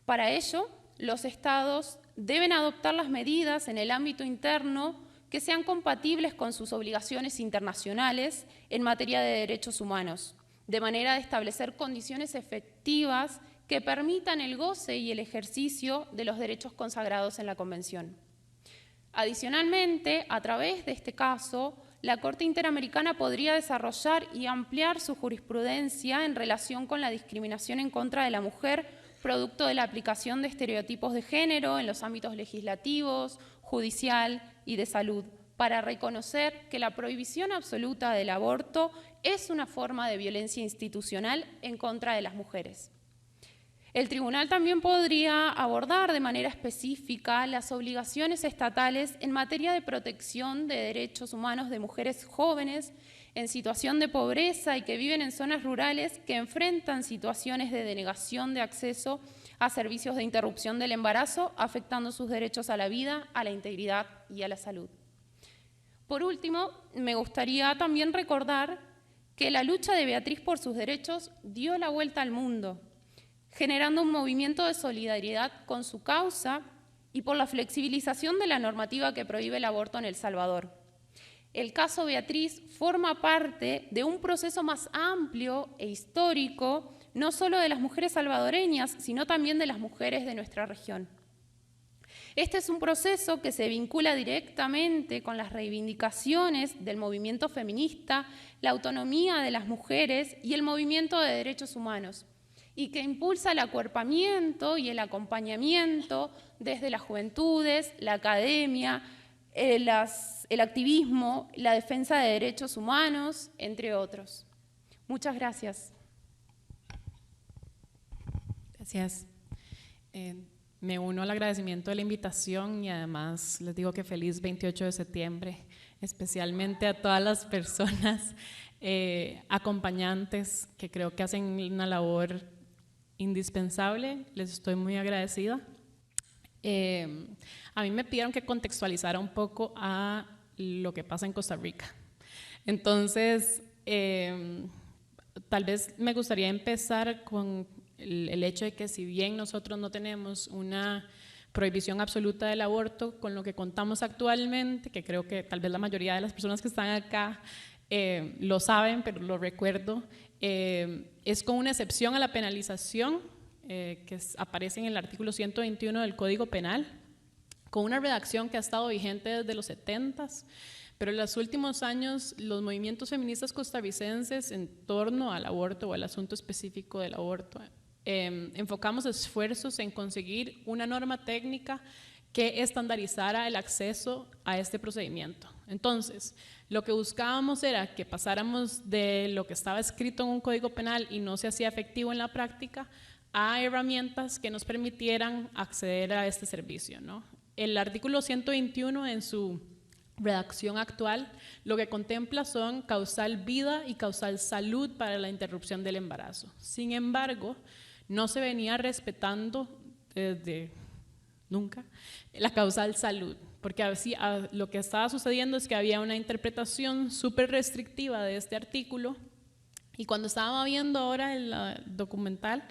Para ello, los estados deben adoptar las medidas en el ámbito interno que sean compatibles con sus obligaciones internacionales en materia de derechos humanos, de manera de establecer condiciones efectivas que permitan el goce y el ejercicio de los derechos consagrados en la Convención. Adicionalmente, a través de este caso, la Corte Interamericana podría desarrollar y ampliar su jurisprudencia en relación con la discriminación en contra de la mujer, producto de la aplicación de estereotipos de género en los ámbitos legislativos, judicial y de salud, para reconocer que la prohibición absoluta del aborto es una forma de violencia institucional en contra de las mujeres. El tribunal también podría abordar de manera específica las obligaciones estatales en materia de protección de derechos humanos de mujeres jóvenes en situación de pobreza y que viven en zonas rurales que enfrentan situaciones de denegación de acceso a servicios de interrupción del embarazo, afectando sus derechos a la vida, a la integridad y a la salud. Por último, me gustaría también recordar que la lucha de Beatriz por sus derechos dio la vuelta al mundo, generando un movimiento de solidaridad con su causa y por la flexibilización de la normativa que prohíbe el aborto en El Salvador. El caso Beatriz forma parte de un proceso más amplio e histórico, no solo de las mujeres salvadoreñas, sino también de las mujeres de nuestra región. Este es un proceso que se vincula directamente con las reivindicaciones del movimiento feminista, la autonomía de las mujeres y el movimiento de derechos humanos, y que impulsa el acuerpamiento y el acompañamiento desde las juventudes, la academia, el activismo, la defensa de derechos humanos, entre otros. Muchas gracias. Gracias. Me uno al agradecimiento de la invitación y además les digo que feliz 28 de septiembre, especialmente a todas las personas acompañantes que creo que hacen una labor indispensable. Les estoy muy agradecida. A mí me pidieron que contextualizara un poco a lo que pasa en Costa Rica. Entonces, tal vez me gustaría empezar con el hecho de que si bien nosotros no tenemos una prohibición absoluta del aborto, con lo que contamos actualmente, que creo que tal vez la mayoría de las personas que están acá lo saben, pero lo recuerdo, es con una excepción a la penalización que aparece en el artículo 121 del Código Penal, con una redacción que ha estado vigente desde los 70s, pero en los últimos años los movimientos feministas costarricenses en torno al aborto o al asunto específico del aborto enfocamos esfuerzos en conseguir una norma técnica que estandarizara el acceso a este procedimiento. Entonces, lo que buscábamos era que pasáramos de lo que estaba escrito en un código penal y no se hacía efectivo en la práctica a herramientas que nos permitieran acceder a este servicio, ¿no? El artículo 121 en su redacción actual lo que contempla son causal vida y causal salud para la interrupción del embarazo. Sin embargo, no se venía respetando desde nunca la causal salud, porque lo que estaba sucediendo es que había una interpretación súper restrictiva de este artículo y cuando estaba viendo ahora el documental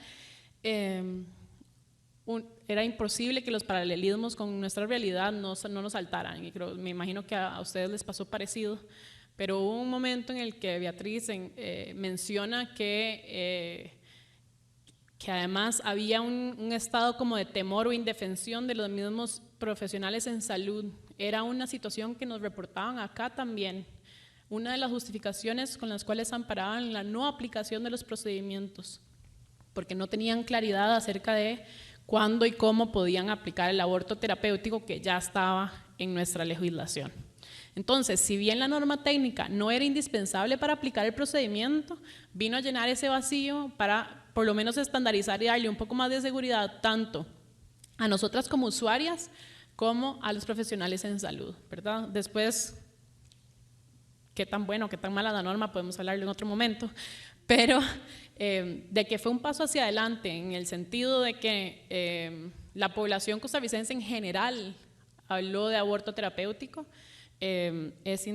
era imposible que los paralelismos con nuestra realidad no nos saltaran y me imagino que a ustedes les pasó parecido, pero hubo un momento en el que Beatriz menciona que además había un estado como de temor o indefensión de los mismos profesionales en salud. Era una situación que nos reportaban acá también. Una de las justificaciones con las cuales amparaban la no aplicación de los procedimientos, porque no tenían claridad acerca de cuándo y cómo podían aplicar el aborto terapéutico que ya estaba en nuestra legislación. Entonces, si bien la norma técnica no era indispensable para aplicar el procedimiento, vino a llenar ese vacío para por lo menos estandarizar y darle un poco más de seguridad tanto a nosotras como usuarias como a los profesionales en salud, ¿verdad? Después, qué tan bueno, qué tan mala la norma, podemos hablarlo en otro momento, pero de que fue un paso hacia adelante en el sentido de que la población costarricense en general habló de aborto terapéutico, es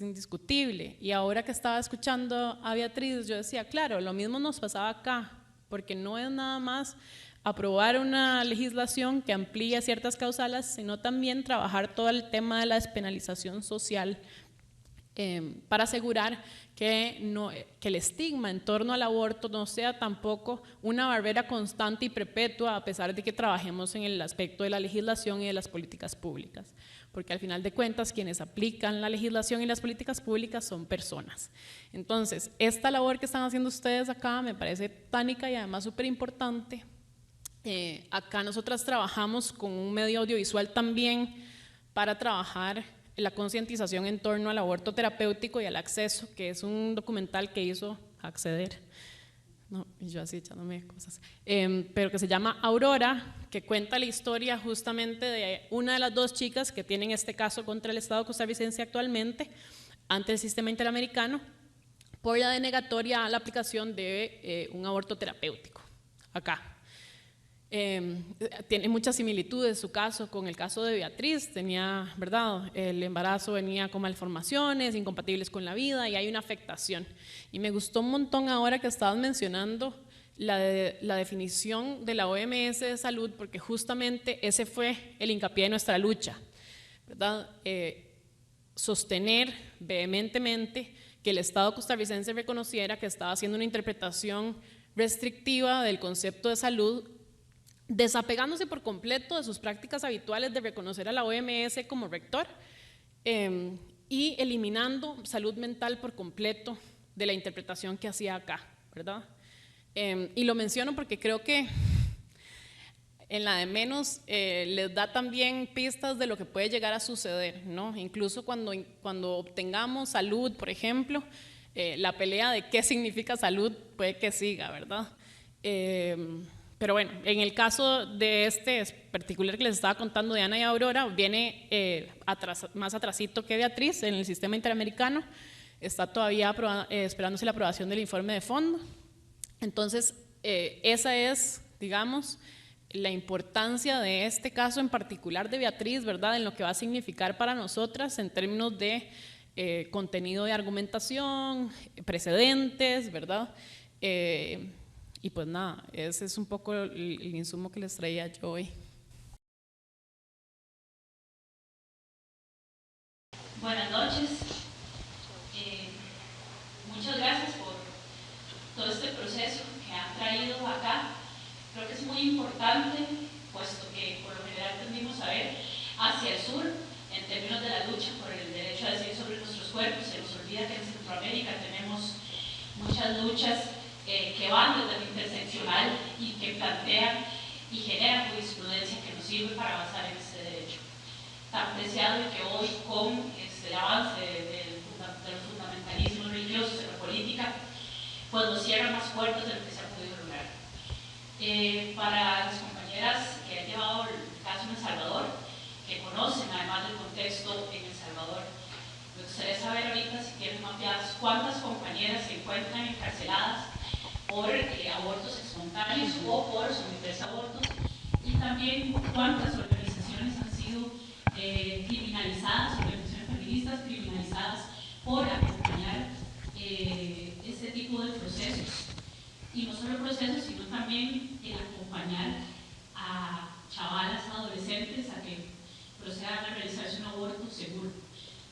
indiscutible. Y ahora que estaba escuchando a Beatriz, yo decía, claro, lo mismo nos pasaba acá, porque no es nada más aprobar una legislación que amplíe ciertas causales, sino también trabajar todo el tema de la despenalización social para asegurar que el estigma en torno al aborto no sea tampoco una barrera constante y perpetua, a pesar de que trabajemos en el aspecto de la legislación y de las políticas públicas, porque al final de cuentas quienes aplican la legislación y las políticas públicas son personas. Entonces, esta labor que están haciendo ustedes acá me parece tánica y además súper importante. Acá nosotras trabajamos con un medio audiovisual también para trabajar la concientización en torno al aborto terapéutico y al acceso, que es un documental que hizo Acceder, no, yo así echándome cosas, pero que se llama Aurora, que cuenta la historia justamente de una de las dos chicas que tienen este caso contra el Estado costarricense actualmente ante el sistema interamericano por la denegatoria a la aplicación de un aborto terapéutico acá. Tiene muchas similitudes su caso con el caso de Beatriz, tenía, ¿verdad? El embarazo venía con malformaciones, incompatibles con la vida y hay una afectación. Y me gustó un montón ahora que estabas mencionando la definición de la OMS de salud, porque justamente ese fue el hincapié de nuestra lucha, ¿verdad? Sostener vehementemente que el Estado costarricense reconociera que estaba haciendo una interpretación restrictiva del concepto de salud, desapegándose por completo de sus prácticas habituales de reconocer a la OMS como rector y eliminando salud mental por completo de la interpretación que hacía acá, ¿verdad? Y lo menciono porque creo que en la de menos les da también pistas de lo que puede llegar a suceder, ¿no? Incluso cuando obtengamos salud, por ejemplo, la pelea de qué significa salud puede que siga, ¿verdad? Pero bueno, en el caso de este particular que les estaba contando de Ana y Aurora, viene más atrasito que Beatriz en el sistema interamericano, está todavía esperándose la aprobación del informe de fondo. Entonces, esa es, digamos, la importancia de este caso en particular de Beatriz, ¿verdad? En lo que va a significar para nosotras en términos de contenido de argumentación, precedentes, ¿verdad? Y pues nada, ese es un poco el insumo que les traía yo hoy. Buenas noches. Muchas gracias por todo este proceso que han traído acá. Creo que es muy importante, puesto que por lo general tendimos a ver hacia el sur en términos de la lucha por el derecho a decidir sobre nuestros cuerpos. Se nos olvida que en Centroamérica tenemos muchas luchas que van desde lo interseccional y que plantean y generan jurisprudencia que nos sirve para avanzar en este derecho tan preciado y que hoy con el avance de los fundamentalismos religiosos en la política pues nos cierran más puertas de lo que se ha podido lograr. Para las compañeras que han llevado el caso en El Salvador, que conocen además del contexto en El Salvador, me gustaría saber ahorita si tienen mapeadas cuántas compañeras se encuentran encarceladas por abortos espontáneos o por someterse a abortos, y también cuántas organizaciones han sido criminalizadas, organizaciones feministas criminalizadas por acompañar este tipo de procesos. Y no solo procesos, sino también el acompañar a chavalas, adolescentes a que procedan a realizarse un aborto seguro.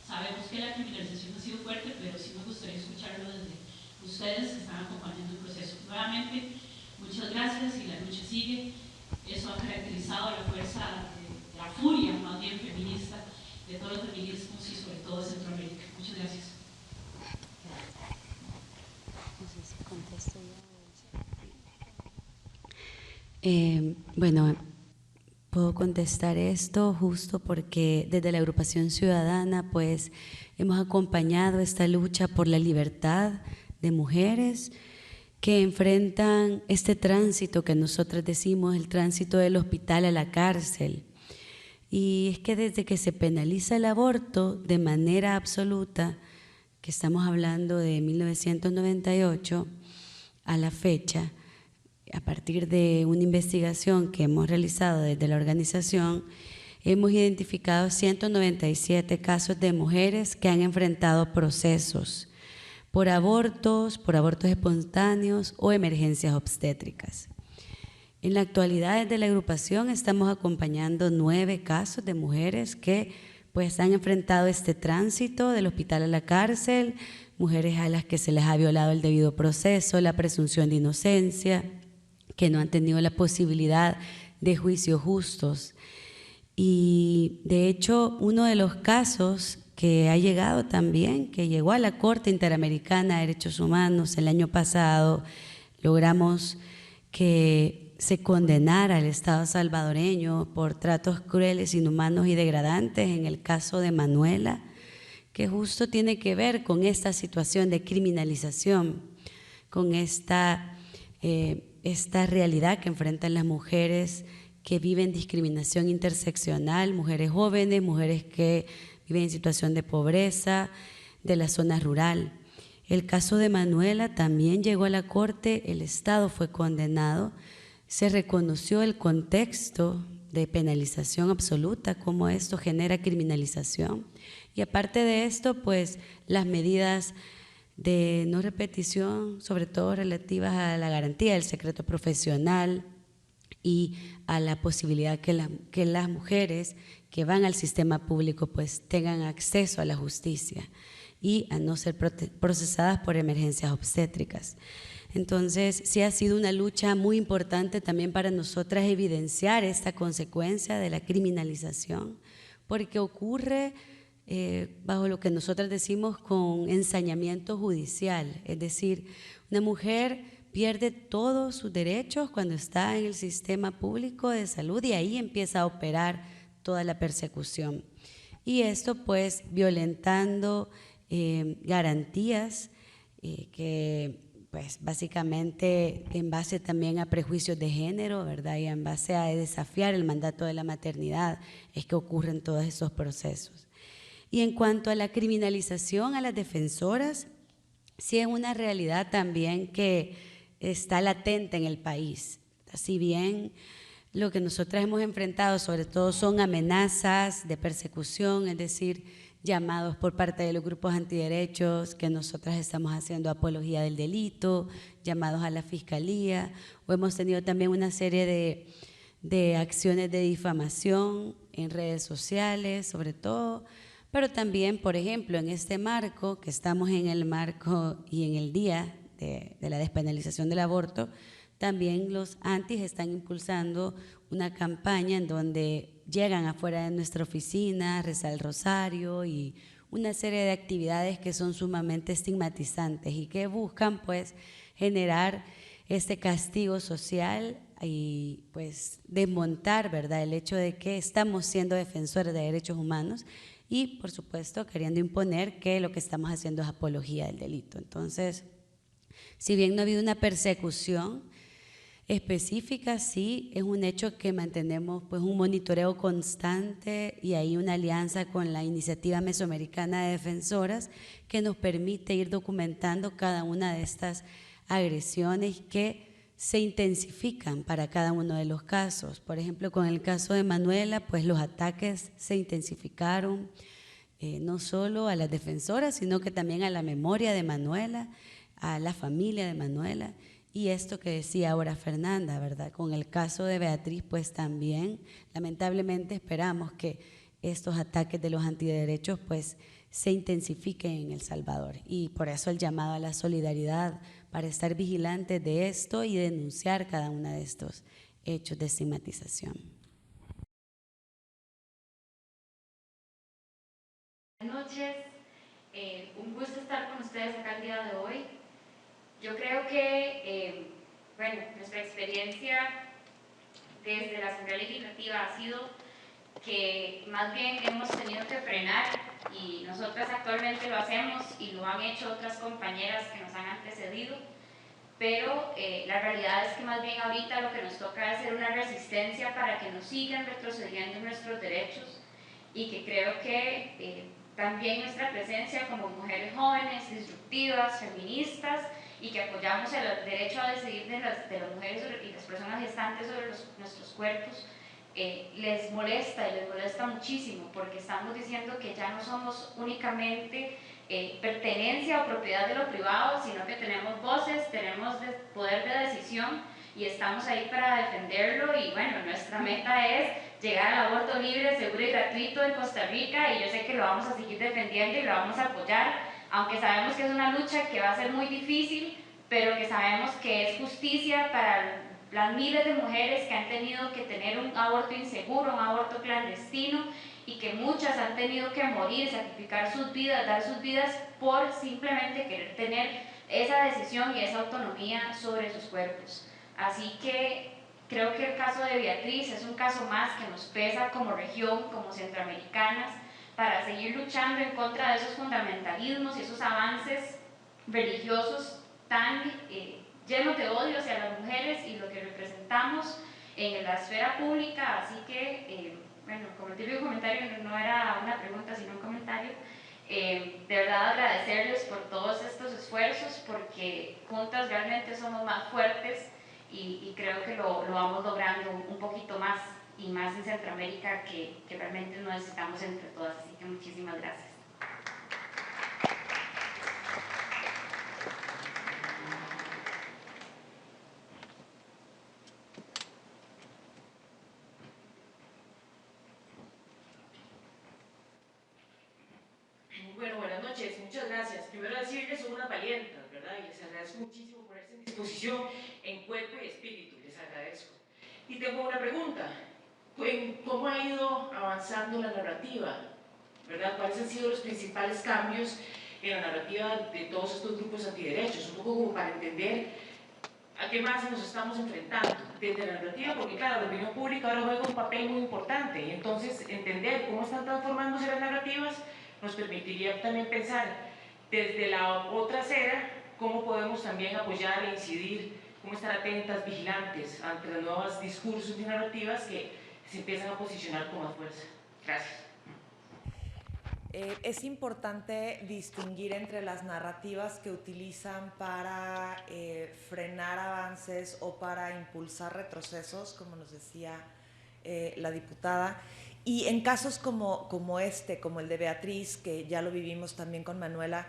Sabemos que la criminalización ha sido fuerte, pero sí me gustaría escucharlo desde ustedes que están acompañando el proceso. Nuevamente, muchas gracias y la lucha sigue. Eso ha caracterizado la fuerza, la furia más bien feminista de todos los feminismos y sobre todo de Centroamérica. Muchas gracias. Bueno, puedo contestar esto justo porque desde la agrupación ciudadana pues hemos acompañado esta lucha por la libertad de mujeres que enfrentan este tránsito que nosotros decimos, el tránsito del hospital a la cárcel. Y es que desde que se penaliza el aborto de manera absoluta, que estamos hablando de 1998 a la fecha, a partir de una investigación que hemos realizado desde la organización, hemos identificado 197 casos de mujeres que han enfrentado procesos por abortos espontáneos o emergencias obstétricas. En la actualidad, desde la agrupación estamos acompañando 9 casos de mujeres que pues han enfrentado este tránsito del hospital a la cárcel, mujeres a las que se les ha violado el debido proceso, la presunción de inocencia, que no han tenido la posibilidad de juicios justos. Y de hecho, uno de los casos que ha llegado también, que llegó a la Corte Interamericana de Derechos Humanos el año pasado, logramos que se condenara al Estado salvadoreño por tratos crueles, inhumanos y degradantes en el caso de Manuela, que justo tiene que ver con esta situación de criminalización, con esta realidad que enfrentan las mujeres que viven discriminación interseccional, mujeres jóvenes, mujeres que viven en situación de pobreza, de la zona rural. El caso de Manuela también llegó a la Corte, el Estado fue condenado, se reconoció el contexto de penalización absoluta, cómo esto genera criminalización. Y aparte de esto, pues las medidas de no repetición, sobre todo relativas a la garantía del secreto profesional y a la posibilidad que las mujeres que van al sistema público pues tengan acceso a la justicia y a no ser procesadas por emergencias obstétricas. Entonces, sí ha sido una lucha muy importante también para nosotras evidenciar esta consecuencia de la criminalización, porque ocurre bajo lo que nosotras decimos con ensañamiento judicial, es decir, una mujer pierde todos sus derechos cuando está en el sistema público de salud y ahí empieza a operar toda la persecución. Y esto pues violentando garantías que pues básicamente en base también a prejuicios de género, ¿verdad? Y en base a desafiar el mandato de la maternidad es que ocurren todos esos procesos. Y en cuanto a la criminalización a las defensoras, sí es una realidad también que está latente en el país. Si bien lo que nosotras hemos enfrentado sobre todo son amenazas de persecución, es decir, llamados por parte de los grupos antiderechos que nosotras estamos haciendo apología del delito, llamados a la fiscalía, o hemos tenido también una serie de acciones de difamación en redes sociales, sobre todo, pero también, por ejemplo, en este marco, que estamos en el marco y en el día de la despenalización del aborto, también los antis están impulsando una campaña en donde llegan afuera de nuestra oficina, rezar el rosario y una serie de actividades que son sumamente estigmatizantes y que buscan pues generar este castigo social y pues desmontar, ¿verdad?, el hecho de que estamos siendo defensores de derechos humanos y por supuesto queriendo imponer que lo que estamos haciendo es apología del delito. Entonces, si bien no ha habido una persecución específica, sí es un hecho que mantenemos pues un monitoreo constante y hay una alianza con la Iniciativa Mesoamericana de Defensoras que nos permite ir documentando cada una de estas agresiones que se intensifican para cada uno de los casos. Por ejemplo, con el caso de Manuela, pues los ataques se intensificaron no solo a las defensoras, sino que también a la memoria de Manuela, a la familia de Manuela. Y esto que decía ahora Fernanda, ¿verdad? Con el caso de Beatriz, pues también, lamentablemente esperamos que estos ataques de los antiderechos pues se intensifiquen en El Salvador. Y por eso el llamado a la solidaridad para estar vigilantes de esto y denunciar cada uno de estos hechos de estigmatización. Buenas noches, un gusto estar con ustedes acá el día de hoy. Yo creo que, bueno, nuestra experiencia desde la Asamblea Legislativa ha sido que más bien hemos tenido que frenar y nosotras actualmente lo hacemos y lo han hecho otras compañeras que nos han antecedido, pero la realidad es que más bien ahorita lo que nos toca es hacer una resistencia para que no sigan retrocediendo nuestros derechos y que creo que también nuestra presencia como mujeres jóvenes, disruptivas, feministas, y que apoyamos el derecho a decidir de las mujeres y las personas gestantes sobre nuestros cuerpos, les molesta y les molesta muchísimo porque estamos diciendo que ya no somos únicamente pertenencia o propiedad de lo privado, sino que tenemos voces, tenemos poder de decisión y estamos ahí para defenderlo. Y bueno, nuestra meta es llegar al aborto libre, seguro y gratuito en Costa Rica, y yo sé que lo vamos a seguir defendiendo y lo vamos a apoyar, aunque sabemos que es una lucha que va a ser muy difícil, pero que sabemos que es justicia para las miles de mujeres que han tenido que tener un aborto inseguro, un aborto clandestino, y que muchas han tenido que morir, sacrificar sus vidas, dar sus vidas por simplemente querer tener esa decisión y esa autonomía sobre sus cuerpos. Así que creo que el caso de Beatriz es un caso más que nos pesa como región, como centroamericanas, para seguir luchando en contra de esos fundamentalismos y esos avances religiosos tan llenos de odio hacia las mujeres y lo que representamos en la esfera pública. Así que, bueno, como te digo, comentario no era una pregunta, sino un comentario. De verdad agradecerles por todos estos esfuerzos, porque juntas realmente somos más fuertes y creo que lo vamos logrando un poquito más, y más en Centroamérica, que realmente nos necesitamos entre todas. Así que muchísimas gracias. Bueno, buenas noches, muchas gracias. Primero decirles, son unas valientas, ¿verdad? Y les agradezco muchísimo ponerse en disposición en cuerpo y espíritu, les agradezco. Y tengo una pregunta, ¿cómo ha ido avanzando la narrativa? ¿Verdad? ¿Cuáles han sido los principales cambios en la narrativa de todos estos grupos antiderechos? Un poco como para entender a qué más nos estamos enfrentando desde la narrativa, porque claro, la opinión pública ahora juega un papel muy importante, y entonces entender cómo están transformándose las narrativas nos permitiría también pensar desde la otra acera cómo podemos también apoyar e incidir, cómo estar atentas, vigilantes ante los nuevos discursos y narrativas que se empiezan a posicionar con más fuerza. Gracias. Es importante distinguir entre las narrativas que utilizan para frenar avances o para impulsar retrocesos, como nos decía la diputada, y en casos como este, como el de Beatriz, que ya lo vivimos también con Manuela,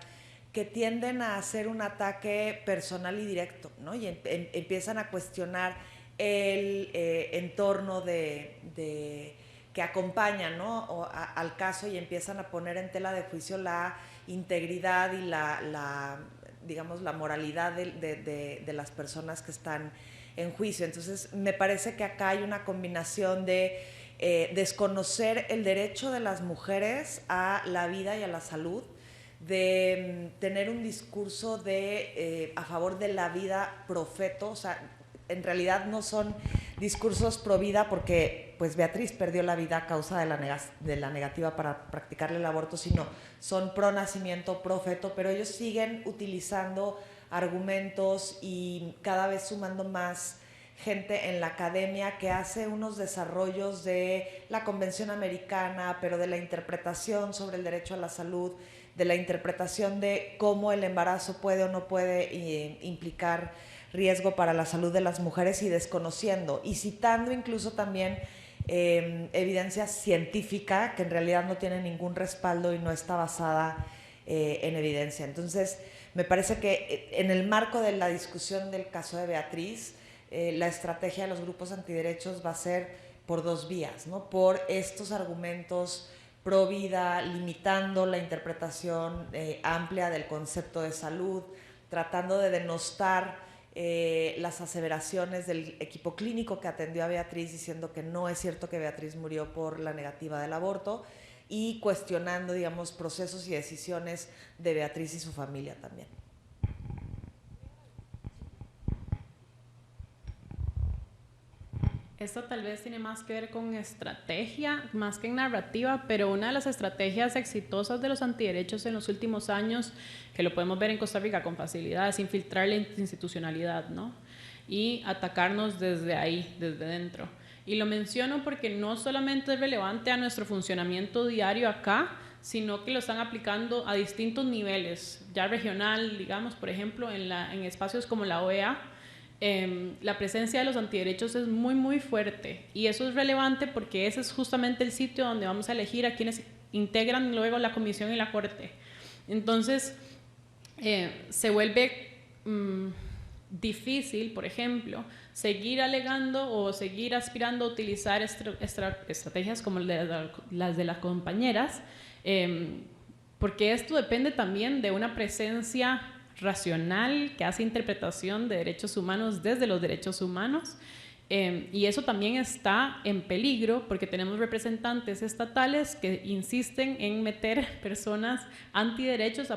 que tienden a hacer un ataque personal y directo, ¿no? Y empiezan a cuestionar el entorno que acompaña, ¿no? al caso, y empiezan a poner en tela de juicio la integridad y digamos, la moralidad de las personas que están en juicio. Entonces, me parece que acá hay una combinación de desconocer el derecho de las mujeres a la vida y a la salud, de tener un discurso a favor de la vida profeto. O sea, en realidad no son discursos pro vida, porque pues Beatriz perdió la vida a causa de la negativa para practicarle el aborto, sino son pro nacimiento, pro feto, pero ellos siguen utilizando argumentos y cada vez sumando más gente en la academia que hace unos desarrollos de la Convención Americana, pero de la interpretación sobre el derecho a la salud, de la interpretación de cómo el embarazo puede o no puede implicar riesgo para la salud de las mujeres, y desconociendo y citando incluso también evidencia científica que en realidad no tiene ningún respaldo y no está basada en evidencia. Entonces, me parece que en el marco de la discusión del caso de Beatriz, la estrategia de los grupos antiderechos va a ser por dos vías, ¿no? Por estos argumentos pro vida, limitando la interpretación amplia del concepto de salud, tratando de denostar las aseveraciones del equipo clínico que atendió a Beatriz, diciendo que no es cierto que Beatriz murió por la negativa del aborto, y cuestionando, digamos, procesos y decisiones de Beatriz y su familia también. Esto tal vez tiene más que ver con estrategia, más que en narrativa, pero una de las estrategias exitosas de los antiderechos en los últimos años, que lo podemos ver en Costa Rica con facilidad, es infiltrar la institucionalidad, ¿no? Y atacarnos desde ahí, desde dentro. Y lo menciono porque no solamente es relevante a nuestro funcionamiento diario acá, sino que lo están aplicando a distintos niveles, ya regional, digamos, por ejemplo, en espacios como la OEA, la presencia de los antiderechos es muy, muy fuerte, y eso es relevante porque ese es justamente el sitio donde vamos a elegir a quienes integran luego la comisión y la corte. Entonces, se vuelve difícil, por ejemplo, seguir alegando o seguir aspirando a utilizar estrategias como las de las compañeras, porque esto depende también de una presencia racional que hace interpretación de derechos humanos desde los derechos humanos, y eso también está en peligro porque tenemos representantes estatales que insisten en meter personas antiderechos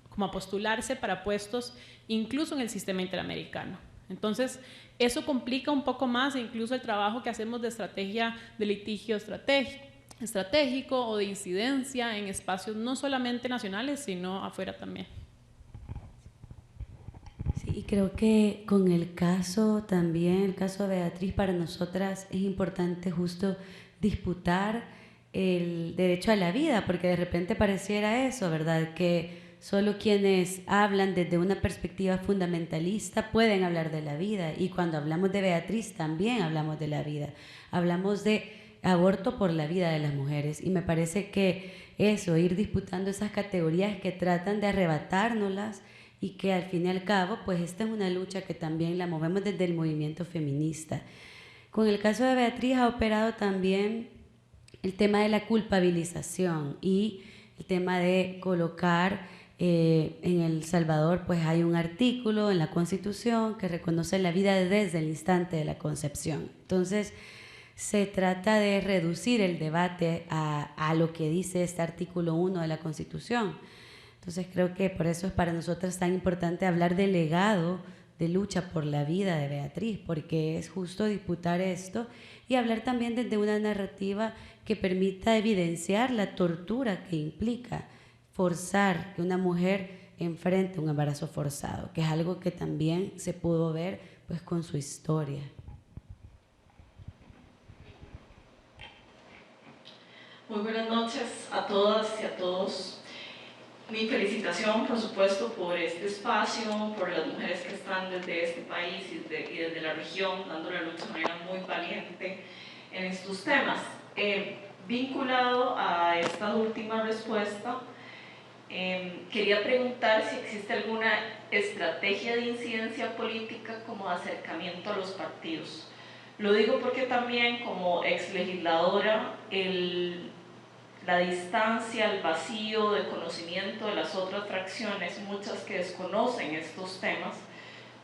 como a postularse para puestos incluso en el sistema interamericano. Entonces, eso complica un poco más incluso el trabajo que hacemos de estrategia de litigio estratégico o de incidencia en espacios no solamente nacionales, sino afuera también. Sí, y creo que con el caso también, el caso de Beatriz, para nosotras es importante justo disputar el derecho a la vida, porque de repente pareciera eso, ¿verdad? Que solo quienes hablan desde una perspectiva fundamentalista pueden hablar de la vida, y cuando hablamos de Beatriz también hablamos de la vida, hablamos de aborto por la vida de las mujeres, y me parece que eso, ir disputando esas categorías que tratan de arrebatárnoslas, y que al fin y al cabo, pues esta es una lucha que también la movemos desde el movimiento feminista. Con el caso de Beatriz ha operado también el tema de la culpabilización y el tema de colocar en El Salvador, pues hay un artículo en la Constitución que reconoce la vida desde el instante de la concepción. Entonces, se trata de reducir el debate a lo que dice este artículo 1 de la Constitución. Entonces, creo que por eso es para nosotros tan importante hablar del legado de lucha por la vida de Beatriz, porque es justo disputar esto y hablar también desde una narrativa que permita evidenciar la tortura que implica forzar que una mujer enfrente un embarazo forzado, que es algo que también se pudo ver pues con su historia. Muy buenas noches a todas y a todos. Mi felicitación, por supuesto, por este espacio, por las mujeres que están desde este país y desde la región, dando la lucha de manera muy valiente en estos temas. Vinculado a esta última respuesta, quería preguntar si existe alguna estrategia de incidencia política como de acercamiento a los partidos. Lo digo porque también como ex legisladora, la distancia, el vacío de conocimiento de las otras fracciones, muchas que desconocen estos temas.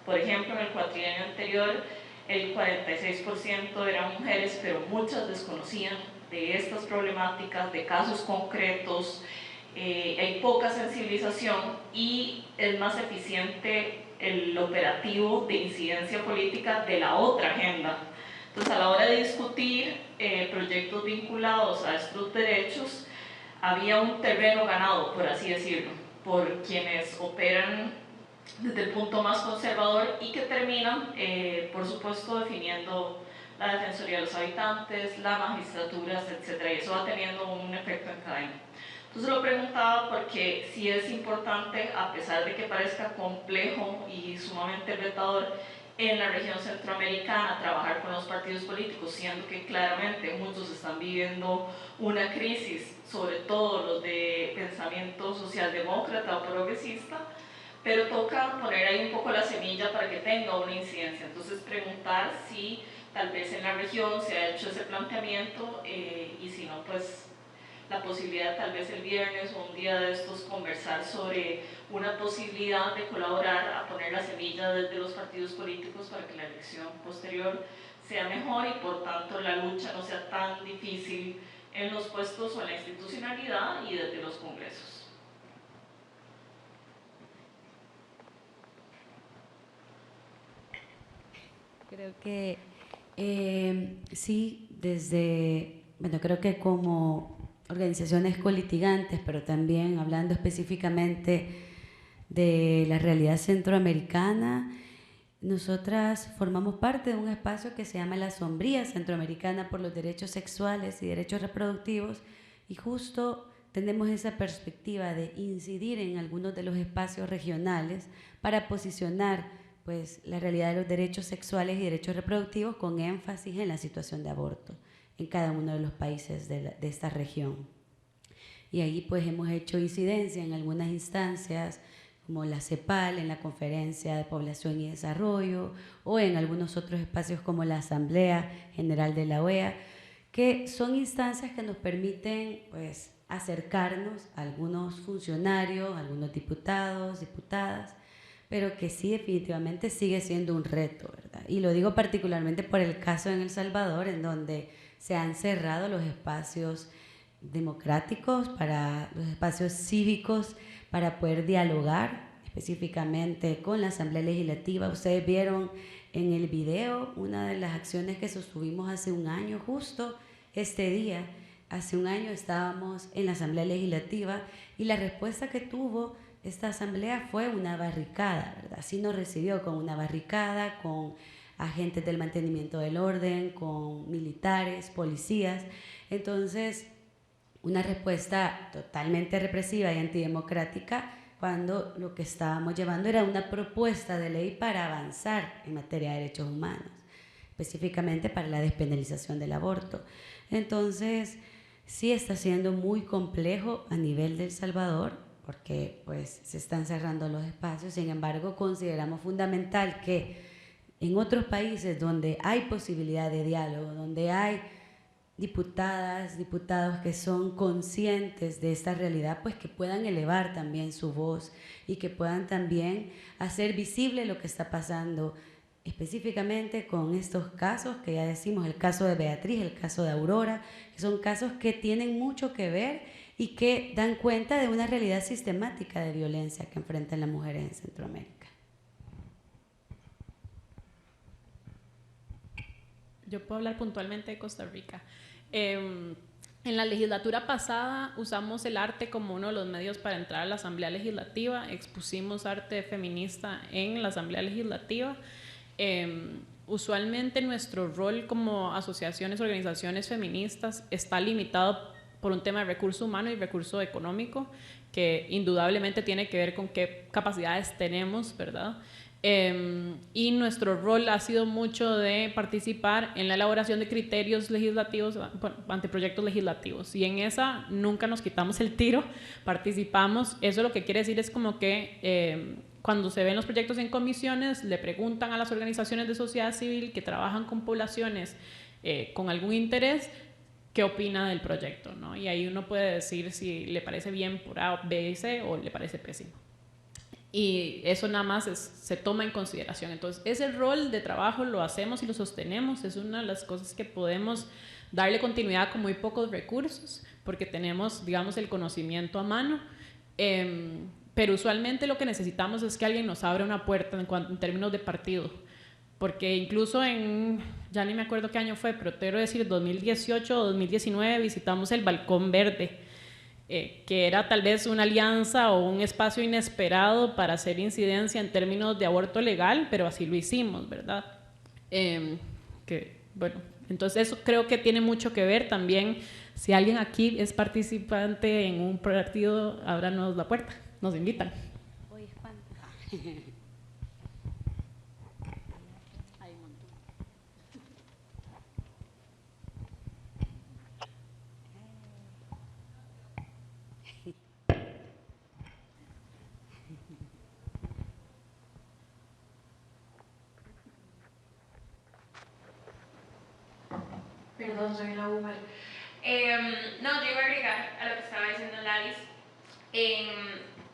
Por ejemplo, en el cuatrienio anterior, el 46% eran mujeres, pero muchas desconocían de estas problemáticas, de casos concretos. Hay poca sensibilización y es más eficiente el operativo de incidencia política de la otra agenda. Entonces, a la hora de discutir proyectos vinculados a estos derechos, había un terreno ganado, por así decirlo, por quienes operan desde el punto más conservador y que terminan, por supuesto, definiendo la Defensoría de los Habitantes, las magistraturas, etc. Y eso va teniendo un efecto en cadena. Entonces lo preguntaba porque sí es importante, a pesar de que parezca complejo y sumamente retador en la región centroamericana trabajar con los partidos políticos, siendo que claramente muchos están viviendo una crisis, sobre todo los de pensamiento socialdemócrata o progresista, pero toca poner ahí un poco la semilla para que tenga una incidencia. Entonces preguntar si tal vez en la región se ha hecho ese planteamiento y si no, pues la posibilidad tal vez el viernes o un día de estos conversar sobre una posibilidad de colaborar a poner la semilla desde los partidos políticos para que la elección posterior sea mejor y por tanto la lucha no sea tan difícil en los puestos o en la institucionalidad y desde los congresos. Creo que sí, creo que como organizaciones colitigantes, pero también hablando específicamente de la realidad centroamericana, nosotras formamos parte de un espacio que se llama la Sombría Centroamericana por los Derechos Sexuales y Derechos Reproductivos, y justo tenemos esa perspectiva de incidir en algunos de los espacios regionales para posicionar pues, la realidad de los derechos sexuales y derechos reproductivos con énfasis en la situación de aborto en cada uno de los países de esta región. Y ahí pues hemos hecho incidencia en algunas instancias, como la CEPAL, en la Conferencia de Población y Desarrollo, o en algunos otros espacios como la Asamblea General de la OEA, que son instancias que nos permiten pues, acercarnos a algunos funcionarios, a algunos diputados, diputadas, pero que sí definitivamente sigue siendo un reto, ¿verdad? Y lo digo particularmente por el caso en El Salvador, en donde se han cerrado los espacios democráticos, para los espacios cívicos, para poder dialogar específicamente con la Asamblea Legislativa. Ustedes vieron en el video una de las acciones que sostuvimos hace un año, justo este día, hace un año estábamos en la Asamblea Legislativa y la respuesta que tuvo esta asamblea fue una barricada, ¿verdad? Sí nos recibió con una barricada, con agentes del mantenimiento del orden, con militares, policías. Entonces, una respuesta totalmente represiva y antidemocrática cuando lo que estábamos llevando era una propuesta de ley para avanzar en materia de derechos humanos, específicamente para la despenalización del aborto. Entonces, sí está siendo muy complejo a nivel de El Salvador, porque pues, se están cerrando los espacios. Sin embargo, consideramos fundamental que en otros países donde hay posibilidad de diálogo, donde hay diputadas, diputados que son conscientes de esta realidad, pues que puedan elevar también su voz y que puedan también hacer visible lo que está pasando específicamente con estos casos que ya decimos, el caso de Beatriz, el caso de Aurora, que son casos que tienen mucho que ver y que dan cuenta de una realidad sistemática de violencia que enfrentan las mujeres en Centroamérica. Yo puedo hablar puntualmente de Costa Rica. En la legislatura pasada usamos el arte como uno de los medios para entrar a la Asamblea Legislativa, expusimos arte feminista en la Asamblea Legislativa. Usualmente nuestro rol como asociaciones, organizaciones feministas está limitado por un tema de recurso humano y recurso económico, que indudablemente tiene que ver con qué capacidades tenemos, ¿verdad? Y nuestro rol ha sido mucho de participar en la elaboración de criterios legislativos ante proyectos legislativos, y en esa nunca nos quitamos el tiro, participamos. Eso lo que quiere decir es como que cuando se ven los proyectos en comisiones, le preguntan a las organizaciones de sociedad civil que trabajan con poblaciones con algún interés qué opina del proyecto, ¿no? Y ahí uno puede decir si le parece bien por A, B y C o le parece pésimo. Y eso nada más se toma en consideración. Entonces, ese rol de trabajo lo hacemos y lo sostenemos. Es una de las cosas que podemos darle continuidad con muy pocos recursos, porque tenemos, digamos, el conocimiento a mano. Pero usualmente lo que necesitamos es que alguien nos abra una puerta en términos de partido. Porque incluso ya ni me acuerdo qué año fue, pero te quiero decir, 2018 o 2019 visitamos el Balcón Verde, que era tal vez una alianza o un espacio inesperado para hacer incidencia en términos de aborto legal, pero así lo hicimos, ¿verdad? Bueno, entonces eso creo que tiene mucho que ver también. Si alguien aquí es participante en un partido, ábranos la puerta, nos invitan. Oye, espanto. Perdón, soy la Uber. No, yo iba a agregar a lo que estaba diciendo Lalis.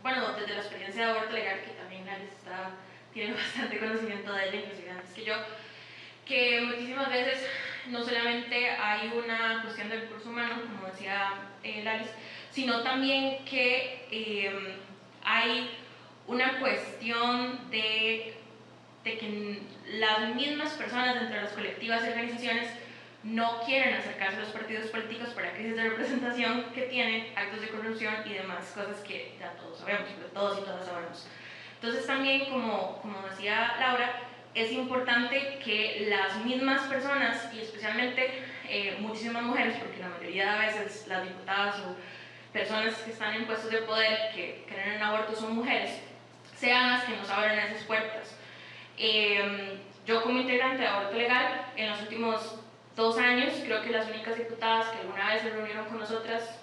Bueno, desde la experiencia de aborto legal, que también Lalis tiene bastante conocimiento de ella, inclusive antes que yo, que muchísimas veces no solamente hay una cuestión del recurso humano, como decía Lalis, sino también que hay una cuestión de que las mismas personas dentro de las colectivas y organizaciones no quieren acercarse a los partidos políticos por la crisis de representación que tienen, actos de corrupción y demás cosas que ya todos sabemos, todos y todas sabemos. Entonces también, como decía Laura, es importante que las mismas personas, y especialmente muchísimas mujeres, porque la mayoría de veces las diputadas o personas que están en puestos de poder que creen en aborto son mujeres, sean las que nos abran esas puertas. Yo como integrante de aborto legal, en los últimos 2 años, creo que las únicas diputadas que alguna vez se reunieron con nosotras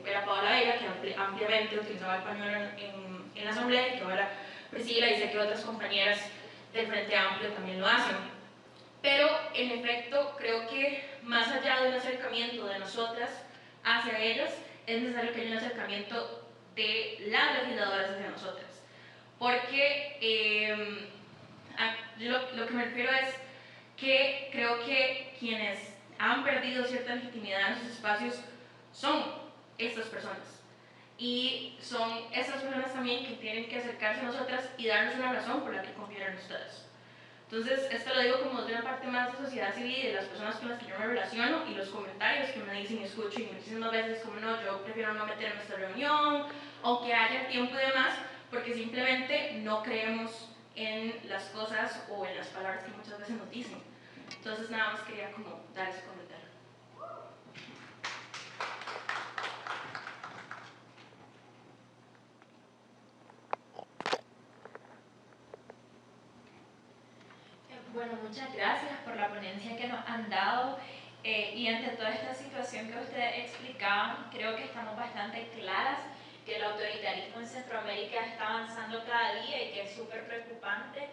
era Paola Vega, que ampliamente utilizaba el pañuelo en la asamblea y que ahora Priscila, y sé que otras compañeras del Frente Amplio también lo hacen. Pero en efecto creo que más allá de un acercamiento de nosotras hacia ellas, es necesario que haya un acercamiento de las legisladoras hacia nosotras. Porque lo que me refiero es que creo que quienes han perdido cierta legitimidad en sus espacios son estas personas. Y son estas personas también que tienen que acercarse a nosotras y darnos una razón por la que confían en ustedes. Entonces, esto lo digo como de una parte más de sociedad civil y de las personas con las que yo me relaciono y los comentarios que me dicen y escucho, y muchísimas veces como no, yo prefiero no meterme en esta reunión, aunque haya tiempo y demás, porque simplemente no creemos en las cosas o en las palabras que muchas veces nos dicen. Entonces, nada más quería como dar ese comentario. Bueno, muchas gracias por la ponencia que nos han dado y ante toda esta situación que ustedes explicaban, creo que estamos bastante claras que el autoritarismo en Centroamérica está avanzando cada día y que es súper preocupante.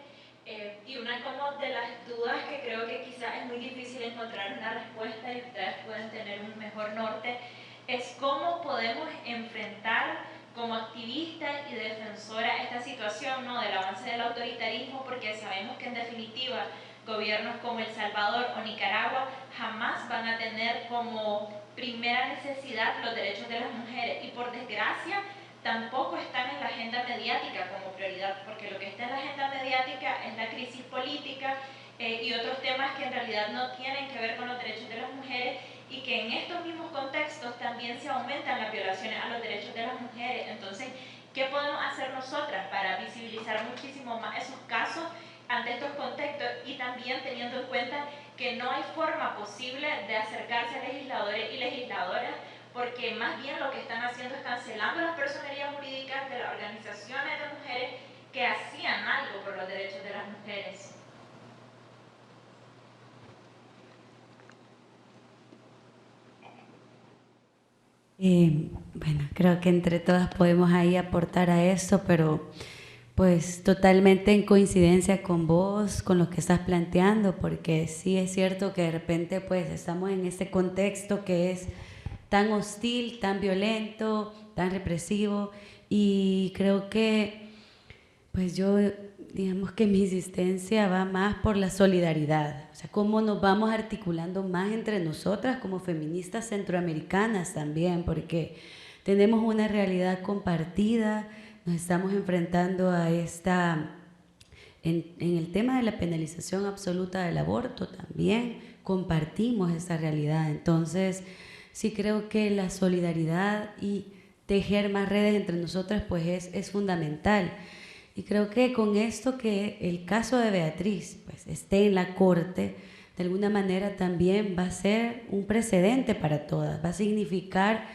Y una como de las dudas que creo que quizás es muy difícil encontrar una respuesta y ustedes pueden tener un mejor norte, es cómo podemos enfrentar como activista y defensora esta situación, ¿no?, del avance del autoritarismo, porque sabemos que en definitiva gobiernos como El Salvador o Nicaragua jamás van a tener como primera necesidad los derechos de las mujeres y por desgracia tampoco están en la agenda mediática como prioridad, porque lo que está en la agenda mediática es la crisis política y otros temas que en realidad no tienen que ver con los derechos de las mujeres y que en estos mismos contextos también se aumentan las violaciones a los derechos de las mujeres. Entonces, ¿qué podemos hacer nosotras para visibilizar muchísimo más esos casos ante estos contextos y también teniendo en cuenta que no hay forma posible de acercarse a legisladores y legisladoras porque más bien lo que están haciendo es cancelando las personerías jurídicas de las organizaciones de mujeres que hacían algo por los derechos de las mujeres? Bueno, creo que entre todas podemos ahí aportar a eso, pero pues totalmente en coincidencia con vos, con lo que estás planteando, porque sí es cierto que de repente pues estamos en este contexto que es tan hostil, tan violento, tan represivo, y creo que pues yo, digamos que mi insistencia va más por la solidaridad, o sea, cómo nos vamos articulando más entre nosotras como feministas centroamericanas también, porque tenemos una realidad compartida, nos estamos enfrentando a esta, en el tema de la penalización absoluta del aborto también compartimos esa realidad, entonces sí creo que la solidaridad y tejer más redes entre nosotras pues es fundamental. Y creo que con esto que el caso de Beatriz pues, esté en la corte, de alguna manera también va a ser un precedente para todas, va a significar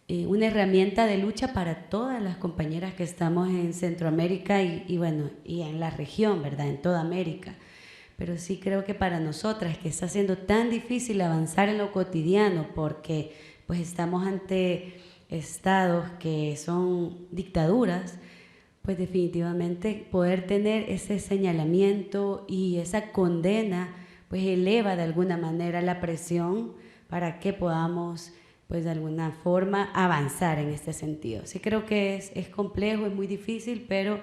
una herramienta de lucha para todas las compañeras que estamos en Centroamérica y bueno, y en la región, ¿verdad?, en toda América. Pero sí creo que para nosotras, que está siendo tan difícil avanzar en lo cotidiano, porque pues estamos ante estados que son dictaduras, pues definitivamente poder tener ese señalamiento y esa condena, pues eleva de alguna manera la presión para que podamos, pues de alguna forma, avanzar en este sentido. Sí creo que es complejo, es muy difícil, pero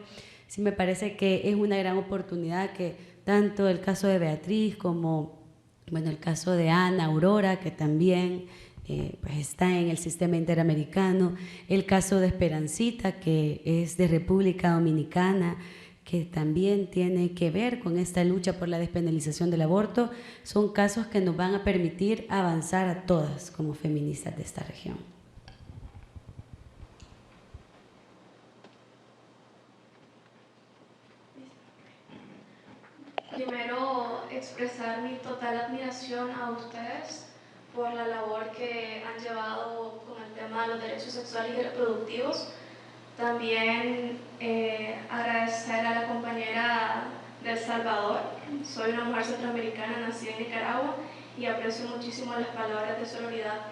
sí me parece que es una gran oportunidad que tanto el caso de Beatriz como, bueno, el caso de Ana Aurora, que también pues está en el sistema interamericano, el caso de Esperancita, que es de República Dominicana, que también tiene que ver con esta lucha por la despenalización del aborto, son casos que nos van a permitir avanzar a todas como feministas de esta región. Primero, expresar mi total admiración a ustedes por la labor que han llevado con el tema de los derechos sexuales y reproductivos. También agradecer a la compañera de El Salvador. Soy una mujer centroamericana nacida en Nicaragua y aprecio muchísimo las palabras de sororidad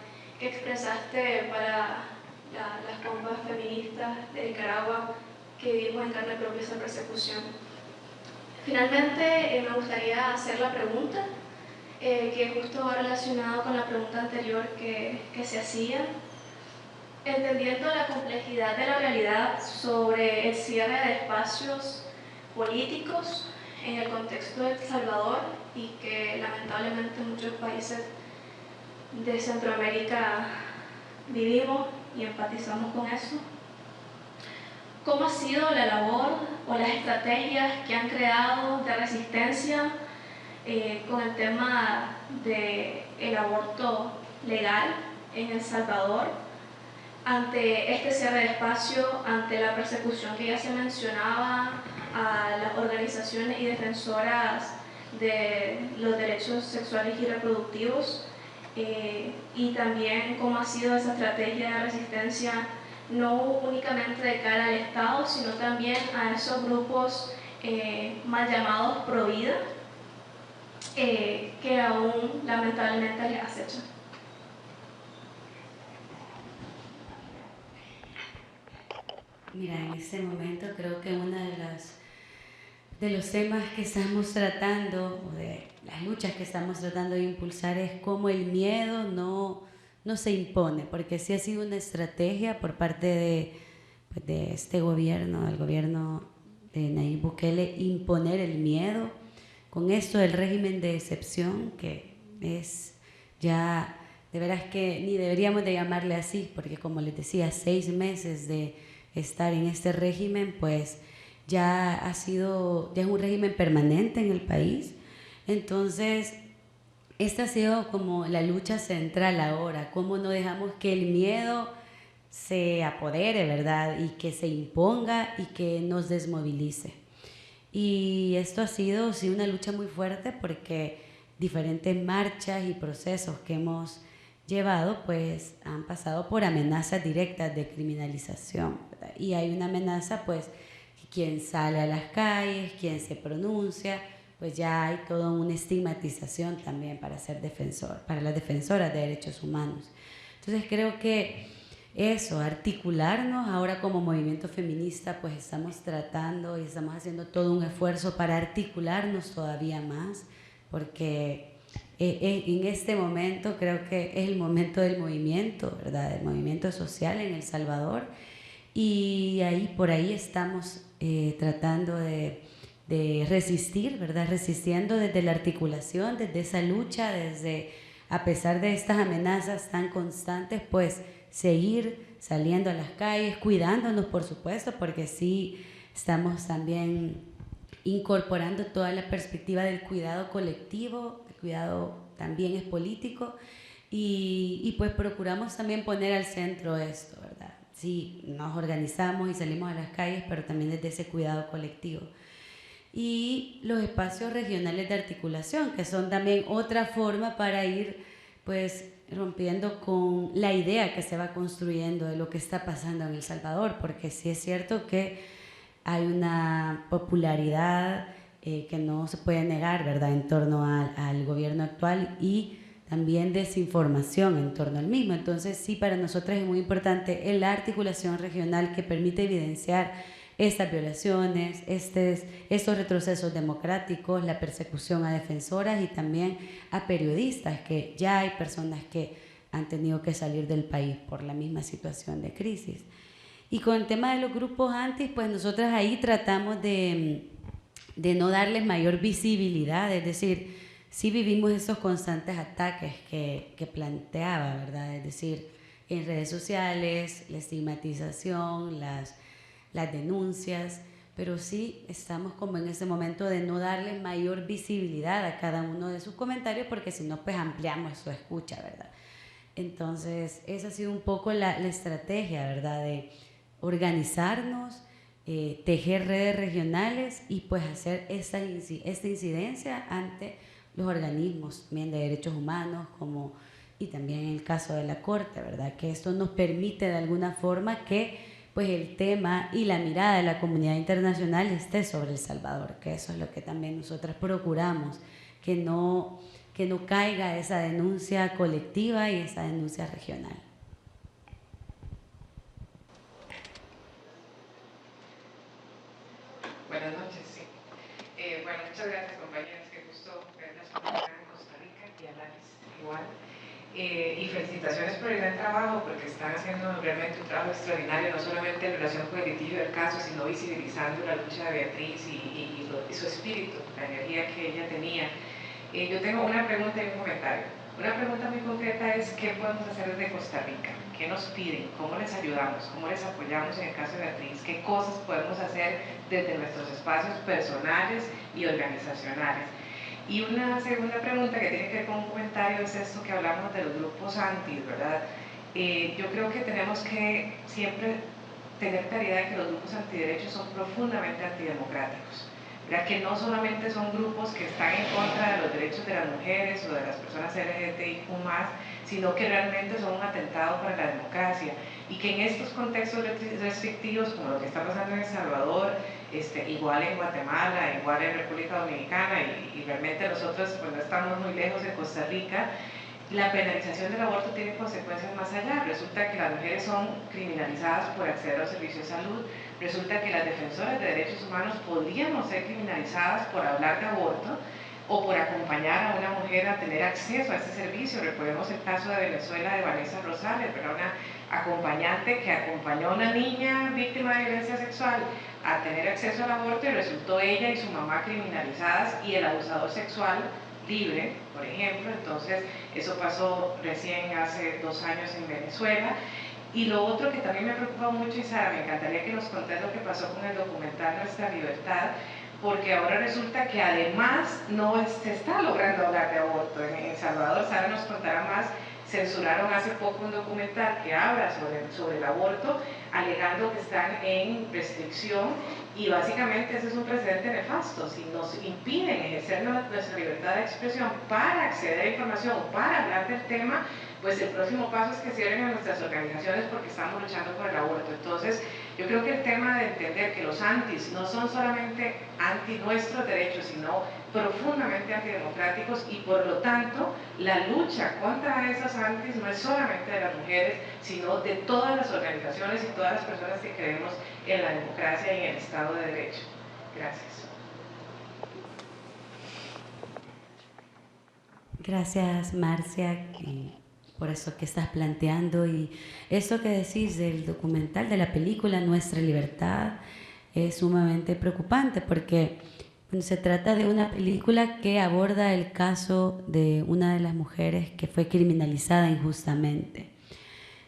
que expresaste para las compas feministas de Nicaragua que vivimos en carne propia esa persecución. Finalmente, me gustaría hacer la pregunta, que justo va relacionado con la pregunta anterior que se hacía. Entendiendo la complejidad de la realidad sobre el cierre de espacios políticos en el contexto de El Salvador y que lamentablemente muchos países de Centroamérica vivimos y empatizamos con eso, ¿cómo ha sido la labor o las estrategias que han creado de resistencia con el tema del aborto legal en El Salvador ante este cierre de espacio, ante la persecución que ya se mencionaba a las organizaciones y defensoras de los derechos sexuales y reproductivos, y también cómo ha sido esa estrategia de resistencia no únicamente de cara al Estado, sino también a esos grupos mal llamados pro vida, que aún lamentablemente les acechan? Mira, en este momento creo que uno de los temas que estamos tratando, o de las luchas que estamos tratando de impulsar, es cómo el miedo no se impone, porque sí ha sido una estrategia por parte de este gobierno, del gobierno de Nayib Bukele, imponer el miedo con esto del régimen de excepción, que es ya, de veras que ni deberíamos de llamarle así, porque como les decía, 6 meses de estar en este régimen, pues ya es un régimen permanente en el país. Entonces, esta ha sido como la lucha central ahora, cómo no dejamos que el miedo se apodere, ¿verdad? Y que se imponga y que nos desmovilice. Y esto ha sido, sí, una lucha muy fuerte porque diferentes marchas y procesos que hemos llevado, pues han pasado por amenazas directas de criminalización, ¿verdad? Y hay una amenaza, pues, quien sale a las calles, quien se pronuncia, pues ya hay toda una estigmatización también para ser defensor, para las defensoras de derechos humanos. Entonces creo que eso, articularnos ahora como movimiento feminista, pues estamos tratando y estamos haciendo todo un esfuerzo para articularnos todavía más, porque en este momento creo que es el momento del movimiento, ¿verdad? Del movimiento social en El Salvador, y por ahí estamos tratando de resistir, ¿verdad? Resistiendo desde la articulación, desde esa lucha, a pesar de estas amenazas tan constantes, pues seguir saliendo a las calles, cuidándonos, por supuesto, porque sí estamos también incorporando toda la perspectiva del cuidado colectivo. El cuidado también es político, y pues procuramos también poner al centro esto, ¿verdad? Sí, nos organizamos y salimos a las calles, pero también desde ese cuidado colectivo. Y los espacios regionales de articulación, que son también otra forma para ir, pues, rompiendo con la idea que se va construyendo de lo que está pasando en El Salvador, porque sí es cierto que hay una popularidad que no se puede negar, ¿verdad?, en torno al gobierno actual, y también desinformación en torno al mismo. Entonces sí, para nosotros es muy importante la articulación regional que permite evidenciar estas violaciones, estos retrocesos democráticos, la persecución a defensoras y también a periodistas, que ya hay personas que han tenido que salir del país por la misma situación de crisis. Y con el tema de los grupos antis, pues nosotras ahí tratamos de no darles mayor visibilidad, es decir, sí vivimos esos constantes ataques que planteaba, ¿verdad? Es decir, en redes sociales, la estigmatización, las denuncias, pero sí estamos como en ese momento de no darle mayor visibilidad a cada uno de sus comentarios, porque si no, pues ampliamos su escucha, ¿verdad? Entonces, esa ha sido un poco la estrategia, ¿verdad? De organizarnos, tejer redes regionales y pues hacer esta incidencia ante los organismos también de derechos humanos, y también en el caso de la Corte, ¿verdad? Que esto nos permite de alguna forma que pues el tema y la mirada de la comunidad internacional esté sobre El Salvador, que eso es lo que también nosotras procuramos, que no que no caiga esa denuncia colectiva y esa denuncia regional. Buenas noches, sí. Bueno, muchas gracias, compañeras, qué gusto verlas por acá en Costa Rica y a Laris igual. Y felicitaciones por el gran trabajo, porque están haciendo realmente un trabajo extraordinario, no solamente en relación con el litigio del caso, sino visibilizando la lucha de Beatriz y su espíritu, la energía que ella tenía. Yo tengo una pregunta y un comentario. Una pregunta muy concreta es: ¿qué podemos hacer desde Costa Rica? ¿Qué nos piden? ¿Cómo les ayudamos? ¿Cómo les apoyamos en el caso de Beatriz? ¿Qué cosas podemos hacer desde nuestros espacios personales y organizacionales? Y una segunda pregunta que tiene que ver con un comentario es esto que hablamos de los grupos anti, ¿verdad? Yo creo que tenemos que siempre tener claridad de que los grupos antiderechos son profundamente antidemocráticos, ¿verdad? Que no solamente son grupos que están en contra de los derechos de las mujeres o de las personas LGBTIQ+, sino que realmente son un atentado para la democracia, y que en estos contextos restrictivos, como lo que está pasando en El Salvador, igual en Guatemala, igual en República Dominicana, y realmente nosotros pues, no estamos muy lejos de Costa Rica, la penalización del aborto tiene consecuencias más allá. Resulta que las mujeres son criminalizadas por acceder a los servicios de salud, resulta que las defensoras de derechos humanos podríamos ser criminalizadas por hablar de aborto o por acompañar a una mujer a tener acceso a ese servicio. Recordemos el caso de Venezuela de Vanessa Rosales, ¿verdad? Una acompañante que acompañó a una niña víctima de violencia sexual a tener acceso al aborto, y resultó ella y su mamá criminalizadas y el abusador sexual libre, por ejemplo. Entonces eso pasó recién hace 2 años en Venezuela. Y lo otro que también me preocupa mucho, y Sara, me encantaría que nos contes lo que pasó con el documental Nuestra Libertad, porque ahora resulta que además no se está logrando hablar de aborto en El Salvador. Sara nos contará más. Censuraron hace poco un documental que habla sobre el aborto, alegando que están en restricción, y básicamente ese es un precedente nefasto. Si nos impiden ejercer nuestra libertad de expresión para acceder a información o para hablar del tema, pues el próximo paso es que cierren a nuestras organizaciones porque estamos luchando por el aborto. Entonces, yo creo que el tema de entender que los antis no son solamente anti nuestros derechos, sino profundamente antidemocráticos, y por lo tanto la lucha contra esas antis no es solamente de las mujeres, sino de todas las organizaciones y todas las personas que creemos en la democracia y en el Estado de Derecho. Gracias. Gracias, Marcia, por eso que estás planteando, y eso que decís del documental, de la película Nuestra Libertad, es sumamente preocupante, porque se trata de una película que aborda el caso de una de las mujeres que fue criminalizada injustamente,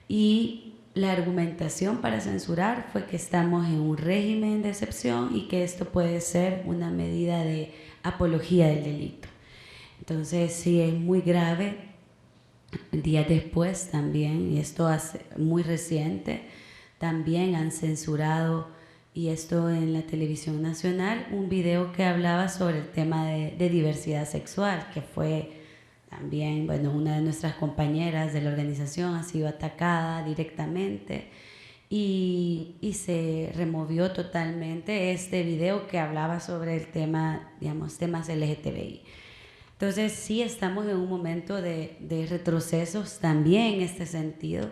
y la argumentación para censurar fue que estamos en un régimen de excepción y que esto puede ser una medida de apología del delito. Entonces sí, es muy grave. Días después también, y esto hace muy reciente, también han censurado, y esto en la televisión nacional, un video que hablaba sobre el tema de diversidad sexual, que fue también, bueno, una de nuestras compañeras de la organización ha sido atacada directamente, y se removió totalmente este video que hablaba sobre el tema, digamos, temas LGTBI. Entonces sí estamos en un momento de retrocesos también en este sentido,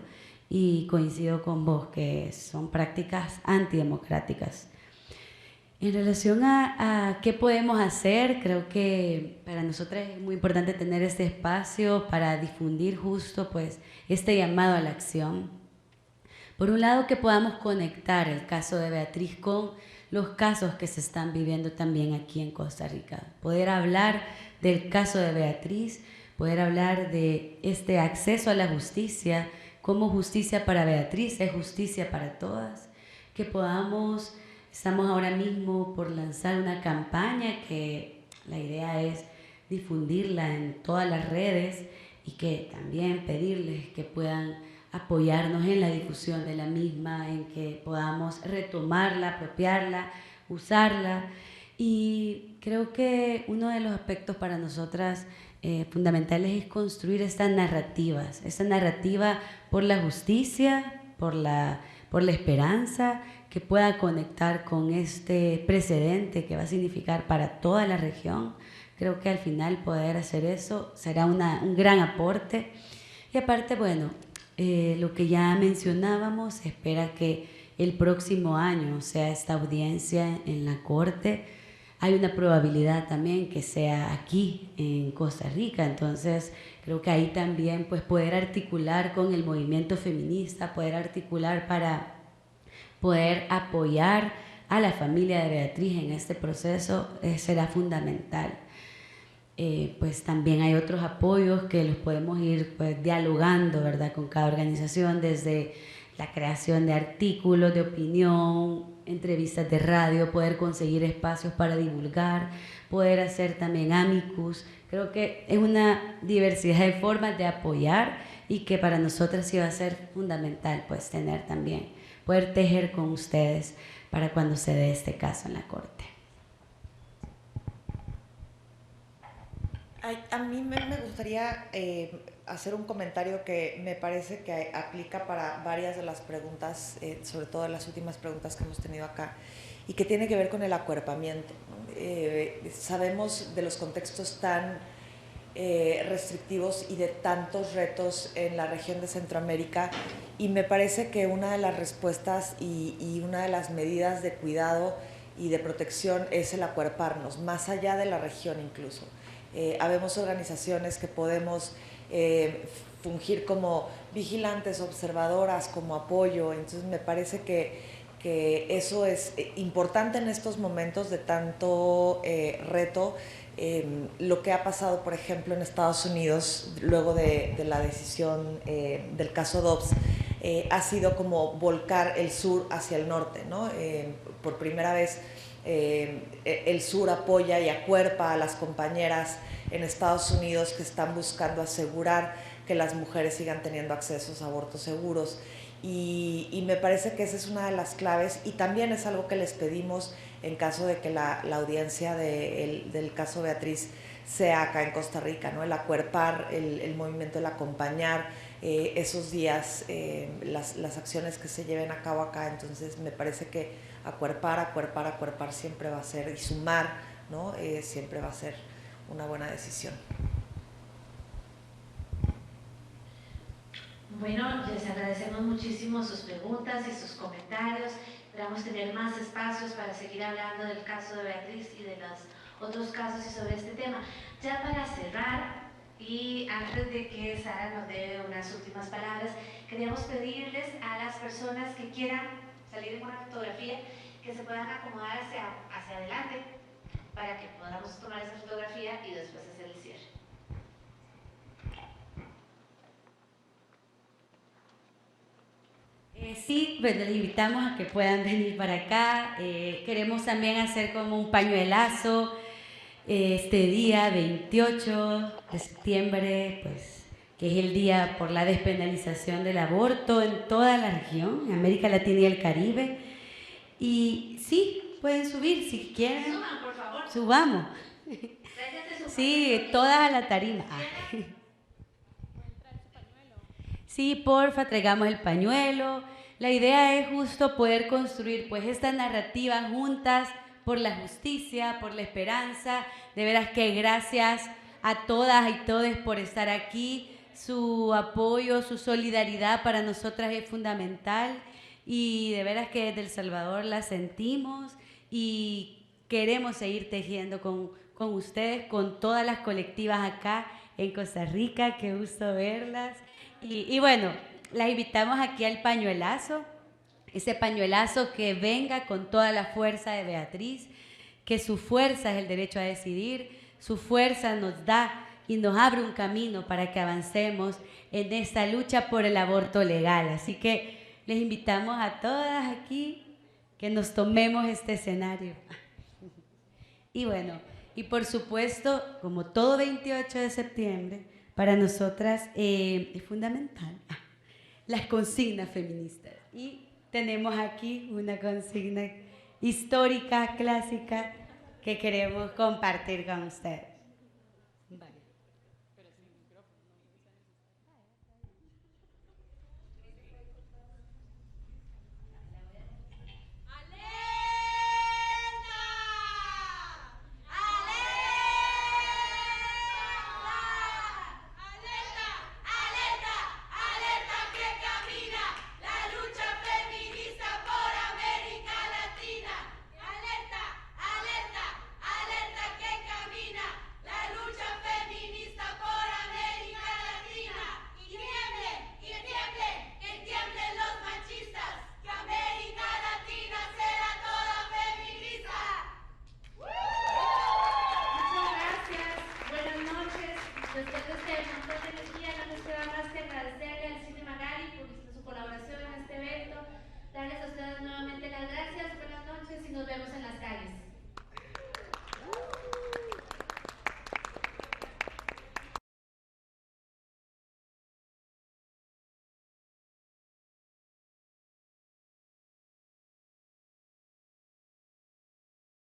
y coincido con vos que son prácticas antidemocráticas. En relación a qué podemos hacer, creo que para nosotras es muy importante tener este espacio para difundir justo pues este llamado a la acción. Por un lado, que podamos conectar el caso de Beatriz con los casos que se están viviendo también aquí en Costa Rica. Poder hablar del caso de Beatriz, poder hablar de este acceso a la justicia, como justicia para Beatriz es justicia para todas, que podamos, estamos ahora mismo por lanzar una campaña que la idea es difundirla en todas las redes, y que también pedirles que puedan apoyarnos en la difusión de la misma, en que podamos retomarla, apropiarla, usarla. Y creo que uno de los aspectos para nosotras fundamentales es construir estas narrativas, esta narrativa por la justicia, por la esperanza, que pueda conectar con este precedente que va a significar para toda la región. Creo que al final poder hacer eso será un gran aporte. Y aparte, bueno, lo que ya mencionábamos, se espera que el próximo año sea esta audiencia en la Corte. Hay una probabilidad también que sea aquí en Costa Rica, entonces creo que ahí también pues poder articular con el movimiento feminista, poder articular para poder apoyar a la familia de Beatriz en este proceso será fundamental. Pues también hay otros apoyos que los podemos ir pues dialogando, ¿verdad?, con cada organización, desde la creación de artículos de opinión, entrevistas de radio, poder conseguir espacios para divulgar, poder hacer también amicus. Creo que es una diversidad de formas de apoyar y que para nosotras sí va a ser fundamental pues tener también, poder tejer con ustedes para cuando se dé este caso en la Corte. A mí me gustaría hacer un comentario que me parece que aplica para varias de las preguntas, sobre todo las últimas preguntas que hemos tenido acá, y que tiene que ver con el acuerpamiento. Sabemos de los contextos tan restrictivos y de tantos retos en la región de Centroamérica, y me parece que una de las respuestas y una de las medidas de cuidado y de protección es el acuerparnos, más allá de la región incluso. Habemos organizaciones que podemos fungir como vigilantes, observadoras, como apoyo, entonces me parece que eso es importante en estos momentos de tanto reto. Lo que ha pasado, por ejemplo, en Estados Unidos, luego de la decisión del caso Dobbs, ha sido como volcar el sur hacia el norte, ¿no? Por primera vez el sur apoya y acuerpa a las compañeras en Estados Unidos que están buscando asegurar que las mujeres sigan teniendo accesos a abortos seguros, y me parece que esa es una de las claves, y también es algo que les pedimos en caso de que la audiencia del caso Beatriz sea acá en Costa Rica, ¿no? El acuerpar, el movimiento, el acompañar esos días, las acciones que se lleven a cabo acá. Entonces me parece que acuerpar siempre va a ser, y sumar, ¿no? Siempre va a ser una buena decisión. Bueno, les agradecemos muchísimo sus preguntas y sus comentarios. Esperamos tener más espacios para seguir hablando del caso de Beatriz y de los otros casos y sobre este tema. Ya para cerrar, y antes de que Sara nos dé unas últimas palabras, queríamos pedirles a las personas que quieran salir en una fotografía que se puedan acomodar hacia adelante para que podamos tomar esa fotografía y después hacer el cierre. Sí, bueno, les invitamos a que puedan venir para acá. Queremos también hacer como un pañuelazo este día 28 de septiembre, pues, que es el día por la despenalización del aborto en toda la región, en América Latina y el Caribe. Y sí, pueden subir si quieren. Suban, por favor. Subamos. Sí, todas a la tarima. Sí, porfa, traigamos el pañuelo. La idea es justo poder construir pues esta narrativa juntas por la justicia, por la esperanza. De veras que gracias a todas y todos por estar aquí. Su apoyo, su solidaridad para nosotras es fundamental, y de veras que desde El Salvador la sentimos y queremos seguir tejiendo con ustedes, con todas las colectivas acá en Costa Rica. Qué gusto verlas. Y bueno, las invitamos aquí al pañuelazo, ese pañuelazo que venga con toda la fuerza de Beatriz, que su fuerza es el derecho a decidir, su fuerza nos da y nos abre un camino para que avancemos en esta lucha por el aborto legal. Así que les invitamos a todas aquí que nos tomemos este escenario. Y bueno, y por supuesto, como todo 28 de septiembre, para nosotras es fundamental las consignas feministas. Y tenemos aquí una consigna histórica, clásica, que queremos compartir con ustedes.